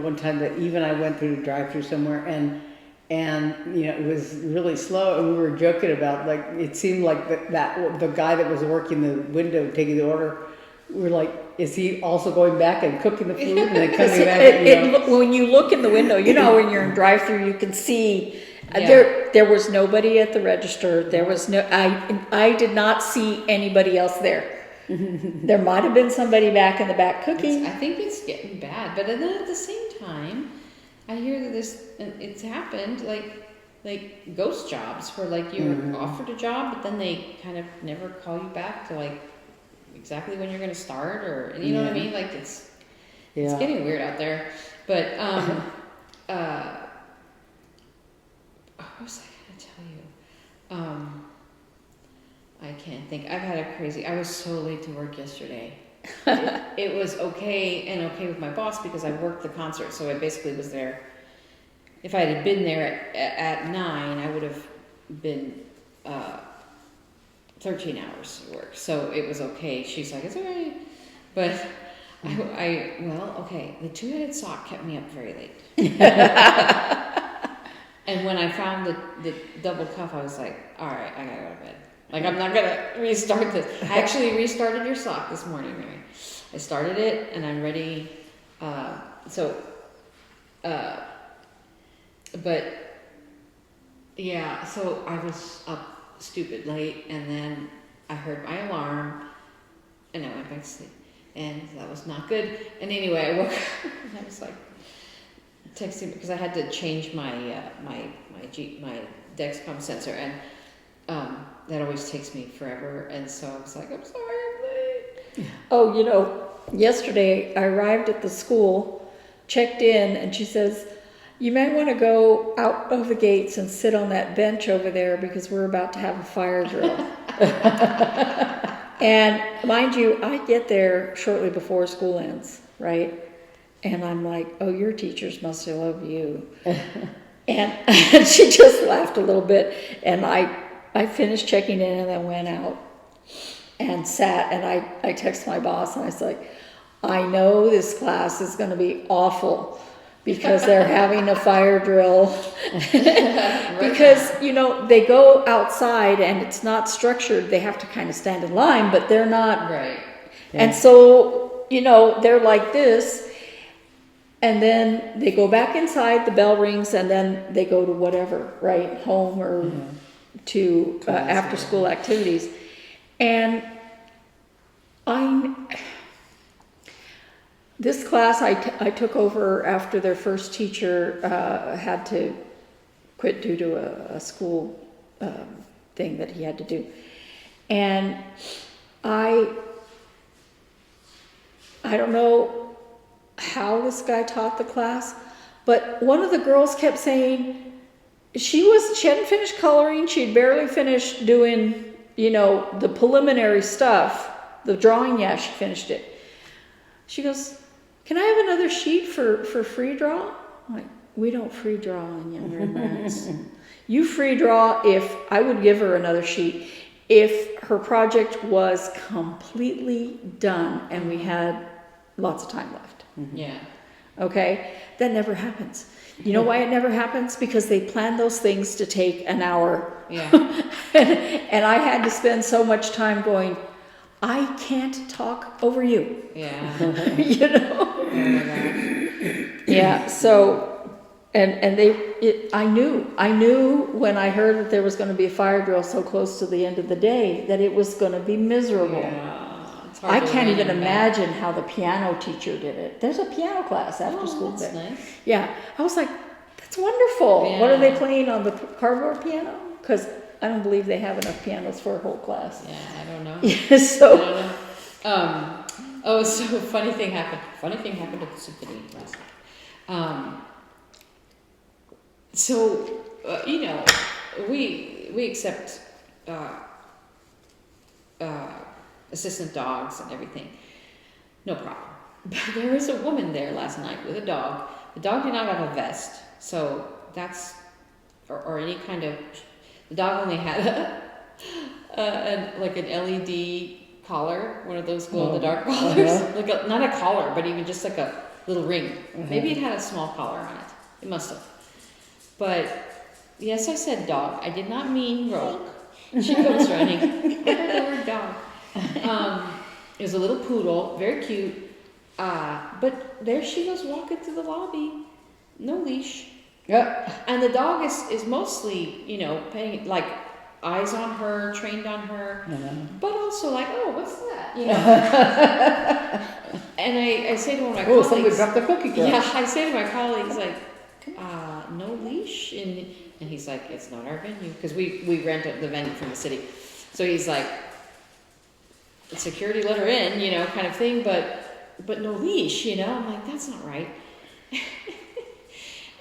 one time that Eve and I went through the drive-thru somewhere, and it was really slow, and we were joking about, like, it seemed like that the guy that was working the window taking the order, we were like, is he also going back and cooking the food and then coming back? When you look in the window, when you're in drive-thru, you can see. Yeah. There was nobody at the register. There was I did not see anybody else there. There might have been somebody back in the back cooking. I think it's getting bad, but then at the same time, I hear that it's happened like ghost jobs where like you're offered a job, but then they kind of never call you back to like exactly when you're going to start, or you know what I mean? Like it's getting weird out there, but what was I going to tell you? I can't think. I've had a crazy. I was so late to work yesterday. It was okay with my boss because I worked the concert, so I basically was there. If I had been there at 9, I would have been 13 hours of work. So it was okay. She's like, it's okay. But okay. The two-headed sock kept me up very late. And when I found the double cuff, I was like, all right, I gotta go to bed. Like, I'm not gonna restart this. I actually restarted your sock this morning, Mary. I started it, and I'm ready. But yeah, so I was up stupid late, and then I heard my alarm, and I went back to sleep, and that was not good. And anyway, I woke up, and I was like texting because I had to change my my Dexcom sensor, and that always takes me forever. And so I was like, I'm sorry, I'm late. Oh, yesterday I arrived at the school, checked in, and she says, you might want to go out of the gates and sit on that bench over there because we're about to have a fire drill. And mind you, I get there shortly before school ends, right? And I'm like, oh, your teachers must love you. And she just laughed a little bit. And I finished checking in and then went out and sat. And I texted my boss and I was like, I know this class is going to be awful because they're having a fire drill. Because, they go outside and it's not structured. They have to kind of stand in line, but they're not. Right. Yeah. And so, they're like this. And then they go back inside, the bell rings, and then they go to whatever, right? Home or to after school activities. And this class I took over after their first teacher had to quit due to a school thing that he had to do. And I don't know how this guy taught the class, but one of the girls kept saying she hadn't finished coloring, she'd barely finished doing, the preliminary stuff, the drawing, she finished it. She goes, can I have another sheet for free draw? I'm like, we don't free draw in Young Red Rats. You free draw if I would give her another sheet if her project was completely done and we had lots of time left. Mm-hmm. Yeah. Okay? That never happens. You know why it never happens? Because they plan those things to take an hour. Yeah. And I had to spend so much time going, I can't talk over you. Yeah. Oh my gosh. Yeah, so and I knew when I heard that there was going to be a fire drill so close to the end of the day that it was going to be miserable. Yeah. I can't even imagine how the piano teacher did it. There's a piano class after school that's there. nice. Yeah, I was like, that's wonderful. Yeah. What are they playing on the cardboard piano? Because I don't believe they have enough pianos for a whole class. Yeah, I don't know. Yeah, so. I don't know. So funny thing happened at the symphony last night. We accept assistant dogs and everything. No problem. But there was a woman there last night with a dog. The dog did not have a vest, so that's or any kind of. The dog only had like an LED collar, one of those glow-in-the-dark collars. Like not a collar, but even just like a little ring. Maybe it had a small collar on it. It must have. But yes, I said dog. I did not mean rogue. She comes running. I heard the word dog. It was a little poodle, very cute. But there she goes walking through the lobby, no leash. Yeah. And the dog is mostly, paying like eyes on her, trained on her, but also like, oh, what's that? And I say to one of my colleagues, somebody dropped the cookie jar. Yeah, I say to my colleagues like, no leash, and he's like, it's not our venue because we rent the venue from the city, so he's like, security let her in, kind of thing, but no leash, I'm like, that's not right.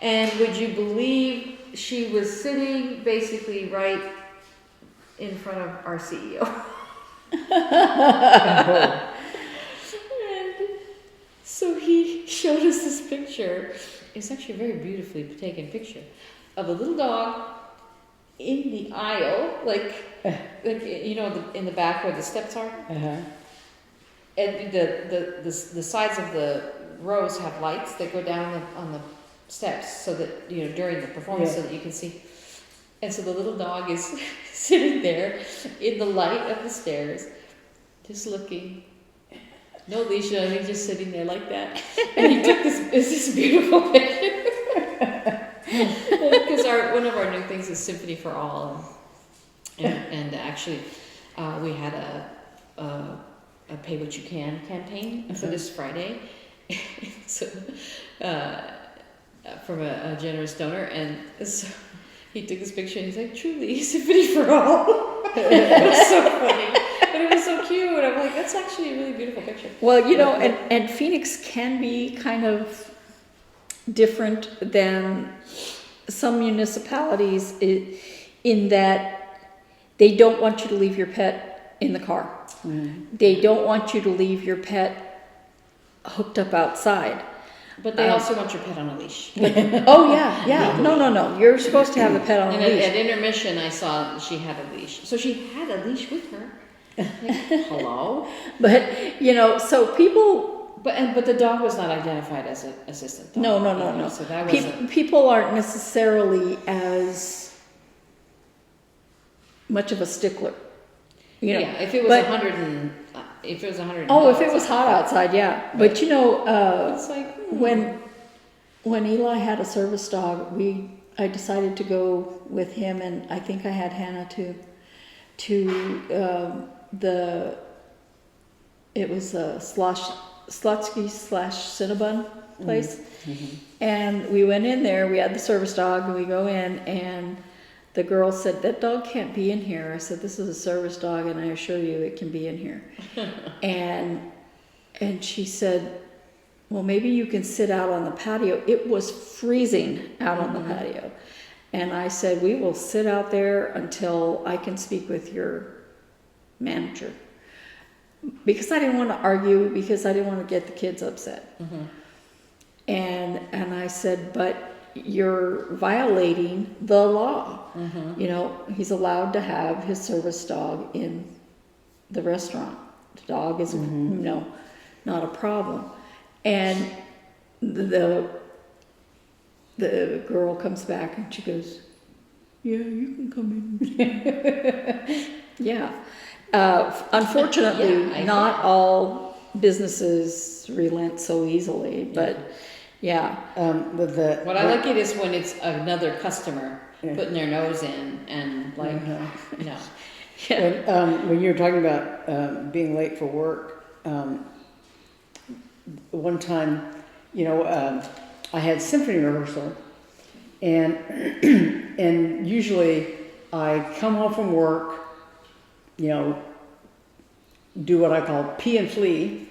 And would you believe she was sitting basically right in front of our CEO. And so he showed us this picture. It's actually a very beautifully taken picture of a little dog in the aisle, like you know, in the back where the steps are. Uh-huh. And the sides of the rows have lights that go down on the steps, so that, you know, during the performance, so that you can see. And so the little dog is sitting there in the light of the stairs, just looking. No leash, he's just sitting there like that. And he took this beautiful picture. Because one of our new things is Symphony for All, and actually we had a Pay What You Can campaign for this Friday. So from a generous donor, and so he took this picture and he's like, truly, Symphony for All. It was so funny, but it was so cute. And I'm like, that's actually a really beautiful picture. Well, you know, and Phoenix can be kind of different than some municipalities in that they don't want you to leave your pet in the car. Mm-hmm. They don't want you to leave your pet hooked up outside. But they also want your pet on a leash. Oh yeah. No. You're supposed to have the pet on a And leash. at intermission, I saw she had a leash. So she had a leash with her. Like, hello? But you know, so people. But the dog was not identified as an assistant dog. No. So that was People aren't necessarily as much of a stickler. You know, yeah. If it was 100 if it was 100. Oh, if it was hot outside, yeah. But you know, it's like when Eli had a service dog, I decided to go with him, and I think I had Hannah it was a Slutsky/Cinnabon place, and we went in there. We had the service dog, and we go in, and the girl said, that dog can't be in here. I said, this is a service dog, and I assure you it can be in here. and she said, well, maybe you can sit out on the patio. It was freezing out on the patio. And I said, we will sit out there until I can speak with your manager. Because I didn't want to argue, because I didn't want to get the kids upset. And I said, but you're violating the law. You know, he's allowed to have his service dog in the restaurant. The dog is, not a problem. And the girl comes back and she goes, yeah, you can come in. Yeah. Unfortunately, not all businesses relent so easily, but yeah. What I like it is when it's another customer putting their nose in and like, no. When you were talking about being late for work, one time, you know, I had symphony rehearsal, and and usually I come home from work, you know, do what I call pee and flee,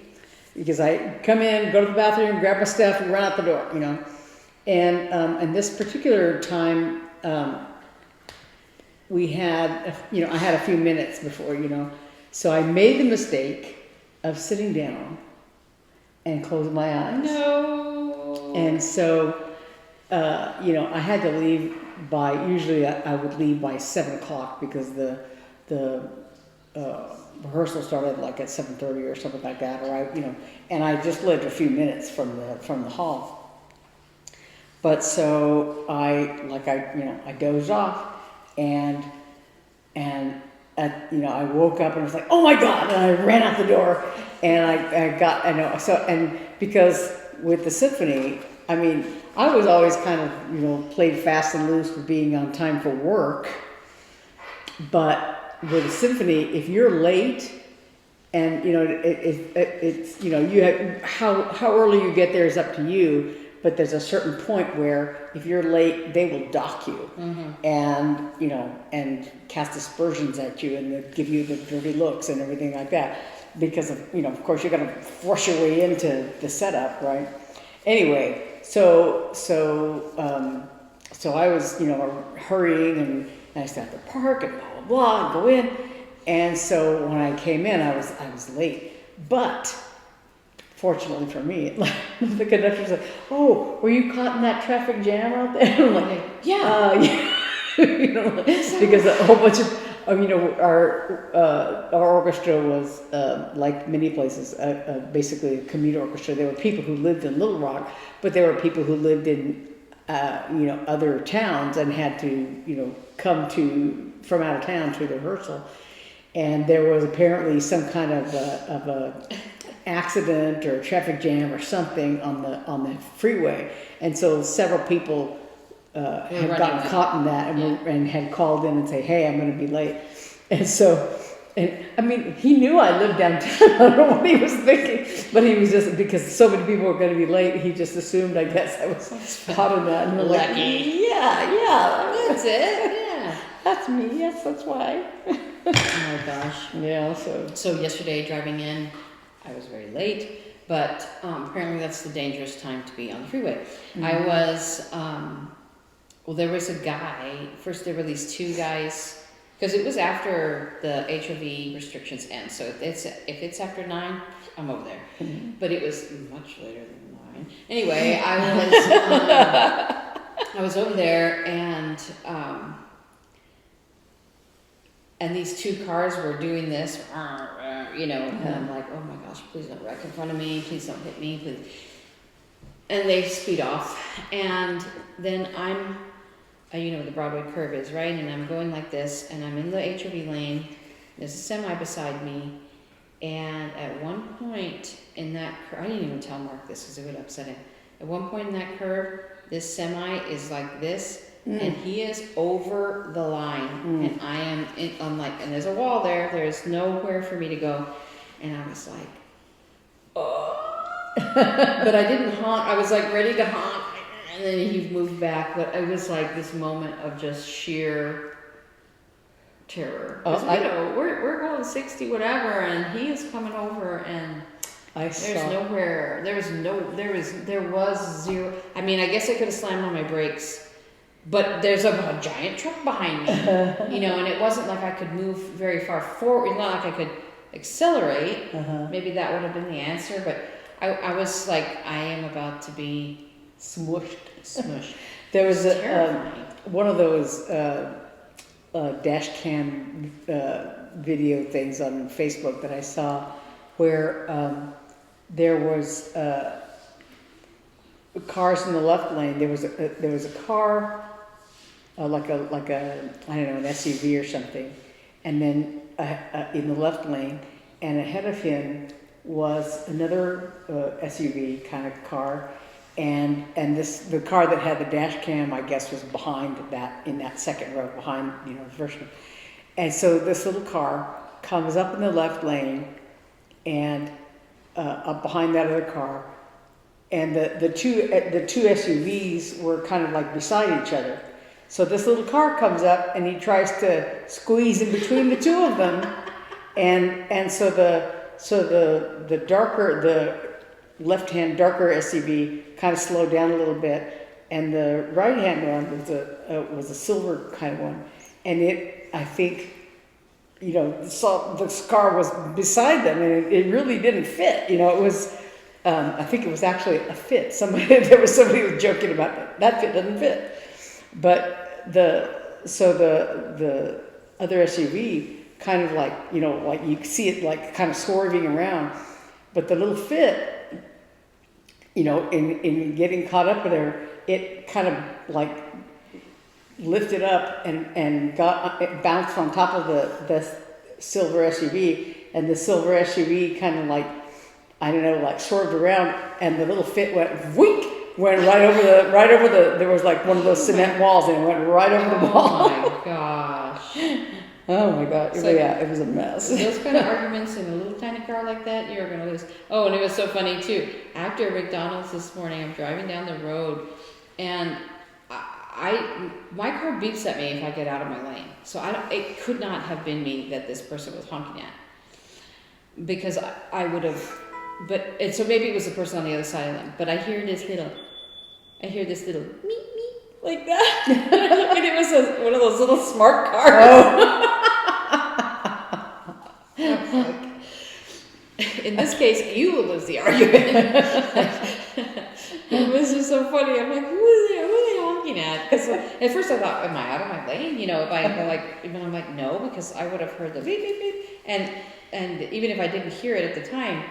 because I come in, go to the bathroom, grab my stuff, and run out the door, you know. And this particular time, we had, you know, I had a few minutes before, you know, so I made the mistake of sitting down and closing my eyes. No. And so, you know, I had to leave usually I would leave by 7 o'clock, because the rehearsal started like at 7:30 or something like that, or and I just lived a few minutes from the hall. But so I dozed off, and I woke up and was like, oh my God, and I ran out the door, and and because with the symphony, I mean, I was always kind of, played fast and loose with being on time for work, but with a symphony, if you're late, and it's you have how early you get there is up to you, but there's a certain point where if you're late, they will dock you, and and cast aspersions at you, and they'll give you the dirty looks and everything like that, because of course you're going to force your way into the setup, right? Anyway, so so I was, hurrying and I still have to park and blah, blah, blah, and go in. And so when I came in, I was late. But fortunately for me, the conductor said, "Oh, were you caught in that traffic jam out there?" I'm like, Yeah. yeah. Because a whole bunch of, our orchestra was, like many places, basically a commuter orchestra. There were people who lived in Little Rock, but there were people who lived in, other towns and had to, come from out of town to the rehearsal. And there was apparently some kind of a accident or traffic jam or something on the freeway, and so several people had gotten caught in that and had called in and say, "Hey, I'm going to be late." And so, I mean, he knew I lived downtown. I don't know what he was thinking, but he was just, because so many people were going to be late, he just assumed, I guess, I was caught in that. And we're like, yeah, That's it. Yeah. that's me. Yes, that's why. Oh gosh. Yeah. So yesterday driving in, I was very late, but apparently that's the dangerous time to be on the freeway. Mm-hmm. I was, well, there was a guy. First, there were these two guys, because it was after the HOV restrictions end. So if it's after 9, I'm over there. Mm-hmm. But it was much later than 9. Anyway, I was over there, and these two cars were doing this, and I'm like, oh my gosh, please don't wreck in front of me, please don't hit me, please. And they speed off, and then I'm, the Broadway curve is, right? And I'm going like this, and I'm in the HOV lane, there's a semi beside me, and at one point in that curve, I didn't even tell Mark this because it would upset him. At one point in that curve, this semi is like this, and he is over the line, and I'm like, and there's a wall there, there's nowhere for me to go, and I was like, oh, but I didn't honk, I was like ready to honk, and then he moved back, but it was like this moment of just sheer terror. We're going 60 whatever, and he is coming over, and there was zero. I mean, I guess I could have slammed on my brakes, but there's a giant truck behind me, and it wasn't like I could move very far forward. It's not like I could accelerate. Maybe that would have been the answer, but I was like, I am about to be smushed. There was one of those dash cam video things on Facebook that I saw where there was cars in the left lane. There was a car, like a I don't know, an SUV or something, and then in the left lane, and ahead of him was another SUV kind of car, and the car that had the dash cam, I guess, was behind that, in that second row behind the first one. And so this little car comes up in the left lane and up behind that other car, and the two SUVs were kind of like beside each other. So this little car comes up and he tries to squeeze in between the two of them, and so the left-hand darker SUV kind of slowed down a little bit, and the right-hand one was a silver kind of one, and I think, the car was beside them, and it really didn't fit. It was, I think it was actually a fit. There was somebody who was joking about that fit doesn't fit, but the other SUV kind of like, like you see it like kind of swerving around, but the little fit, in getting caught up with her, it kind of like lifted up and it bounced on top of the silver SUV, and the silver SUV kind of like, I don't know, like swerved around, and the little fit went right over the there was like one of those cement walls, and it went right over the wall. Oh my gosh. Oh my god. So, yeah, it was a mess. Those kind of arguments in a little tiny car like that, you're going to lose. Oh, and it was so funny too. After McDonald's this morning, I'm driving down the road, and my car beeps at me if I get out of my lane. So it could not have been me that this person was honking at, because I would have. So maybe it was the person on the other side of them. But I hear this little meep meep, like that. And it was one of those little smart cars. In this case, you will lose the argument. It was just so funny. I'm like, who are they honking at? Because at first I thought, am I out of my lane? You know, if I'm like, no, because I would have heard the beep, beep, beep. And even if I didn't hear it at the time,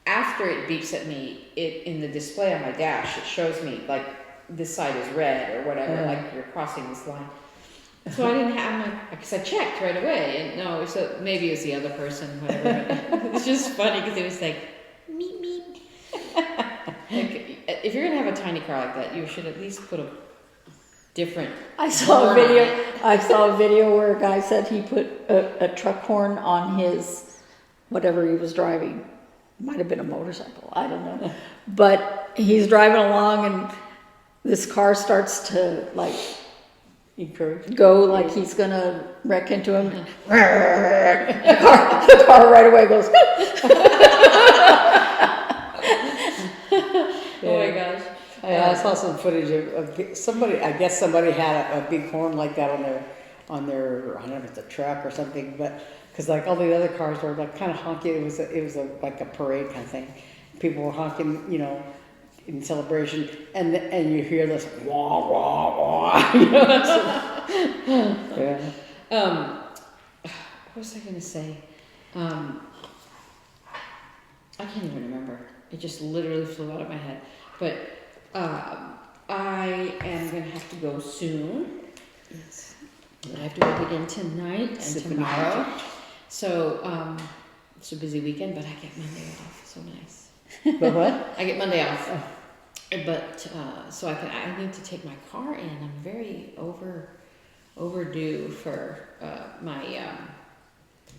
after it beeps at me, in the display on my dash, it shows me like this side is red or whatever, like you're crossing this line. So I didn't have because I checked right away, and no, so maybe it was the other person, whatever. It's just funny because it was like, meep, meep. Like, if you're gonna have a tiny car like that, you should at least put a different. I saw a video where a guy said he put a truck horn on his whatever he was driving. Might have been a motorcycle, I don't know. But he's driving along, and this car starts to like go like he's gonna wreck into him. The car right away goes. Oh my gosh! I saw some footage of somebody. I guess somebody had a big horn like that on their. I don't know if it's a truck or something, but because like all the other cars were like kind of honking. It was like a parade kind of thing. People were honking, you know, in celebration, and you hear this wah wah wah. You know, yeah. What was I gonna say? I can't even remember. It just literally flew out of my head. But I am gonna have to go soon. Yes. I have to work again tonight and tomorrow. So it's a busy weekend, but I get Monday off. So nice. But what? I get Monday off. Oh. But so I need to take my car in. I'm very overdue for my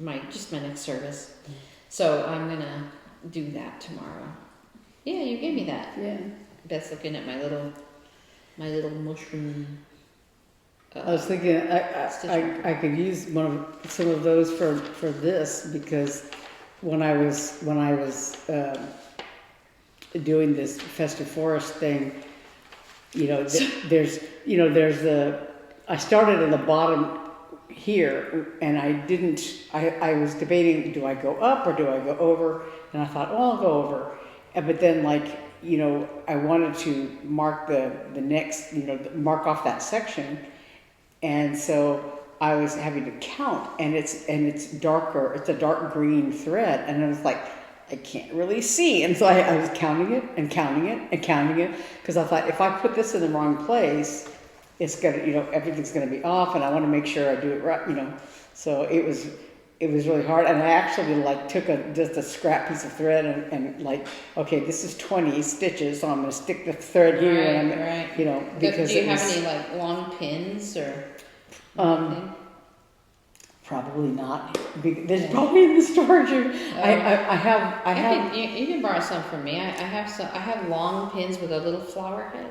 next service. So I'm gonna do that tomorrow. Yeah, you gave me that. Yeah. Beth's looking at my little mushroom. I was thinking I could use some of those for this, because when I was doing this festive forest thing, you know, I started in the bottom here, and I was debating, do I go up or do I go over? And I thought, oh, I'll go over. But then, like, you know, I wanted to mark the next, you know, mark off that section. And so I was having to count, and it's darker, it's a dark green thread. And I was like, I can't really see. And so I was counting it and counting it and counting it, because I thought, if I put this in the wrong place, it's gonna, you know, everything's gonna be off, and I want to make sure I do it right, you know. So it was really hard, and I actually like took just a scrap piece of thread and like, okay, this is 20 stitches, so I'm gonna stick the thread here, and right. You know, because do you have any like long pins or? Probably not. There's probably in the storage room. I have. You can borrow some from me. I have long pins with a little flower head.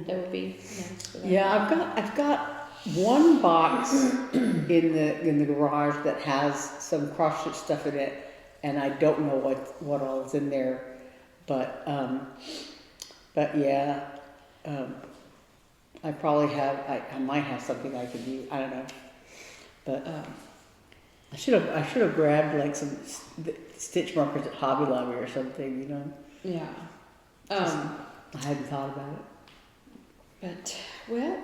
That would be nice for that. Yeah, I've got one box in the garage that has some cross stitch stuff in it, and I don't know what all is in there, but yeah, I probably have. I might have something I could use. I don't know, but I should have grabbed like some stitch markers at Hobby Lobby or something, you know. Yeah. I hadn't thought about it. But well,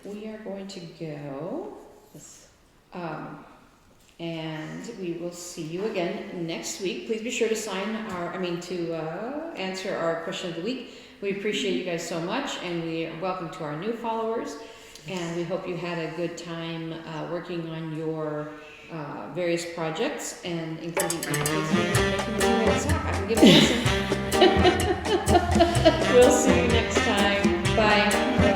we are going to go. And we will see you again next week. Please be sure to answer our question of the week. We appreciate you guys so much, and we are welcome to our new followers. And we hope you had a good time working on your various projects, and including making the sock. I can give you a lesson. We'll see you next time. Bye.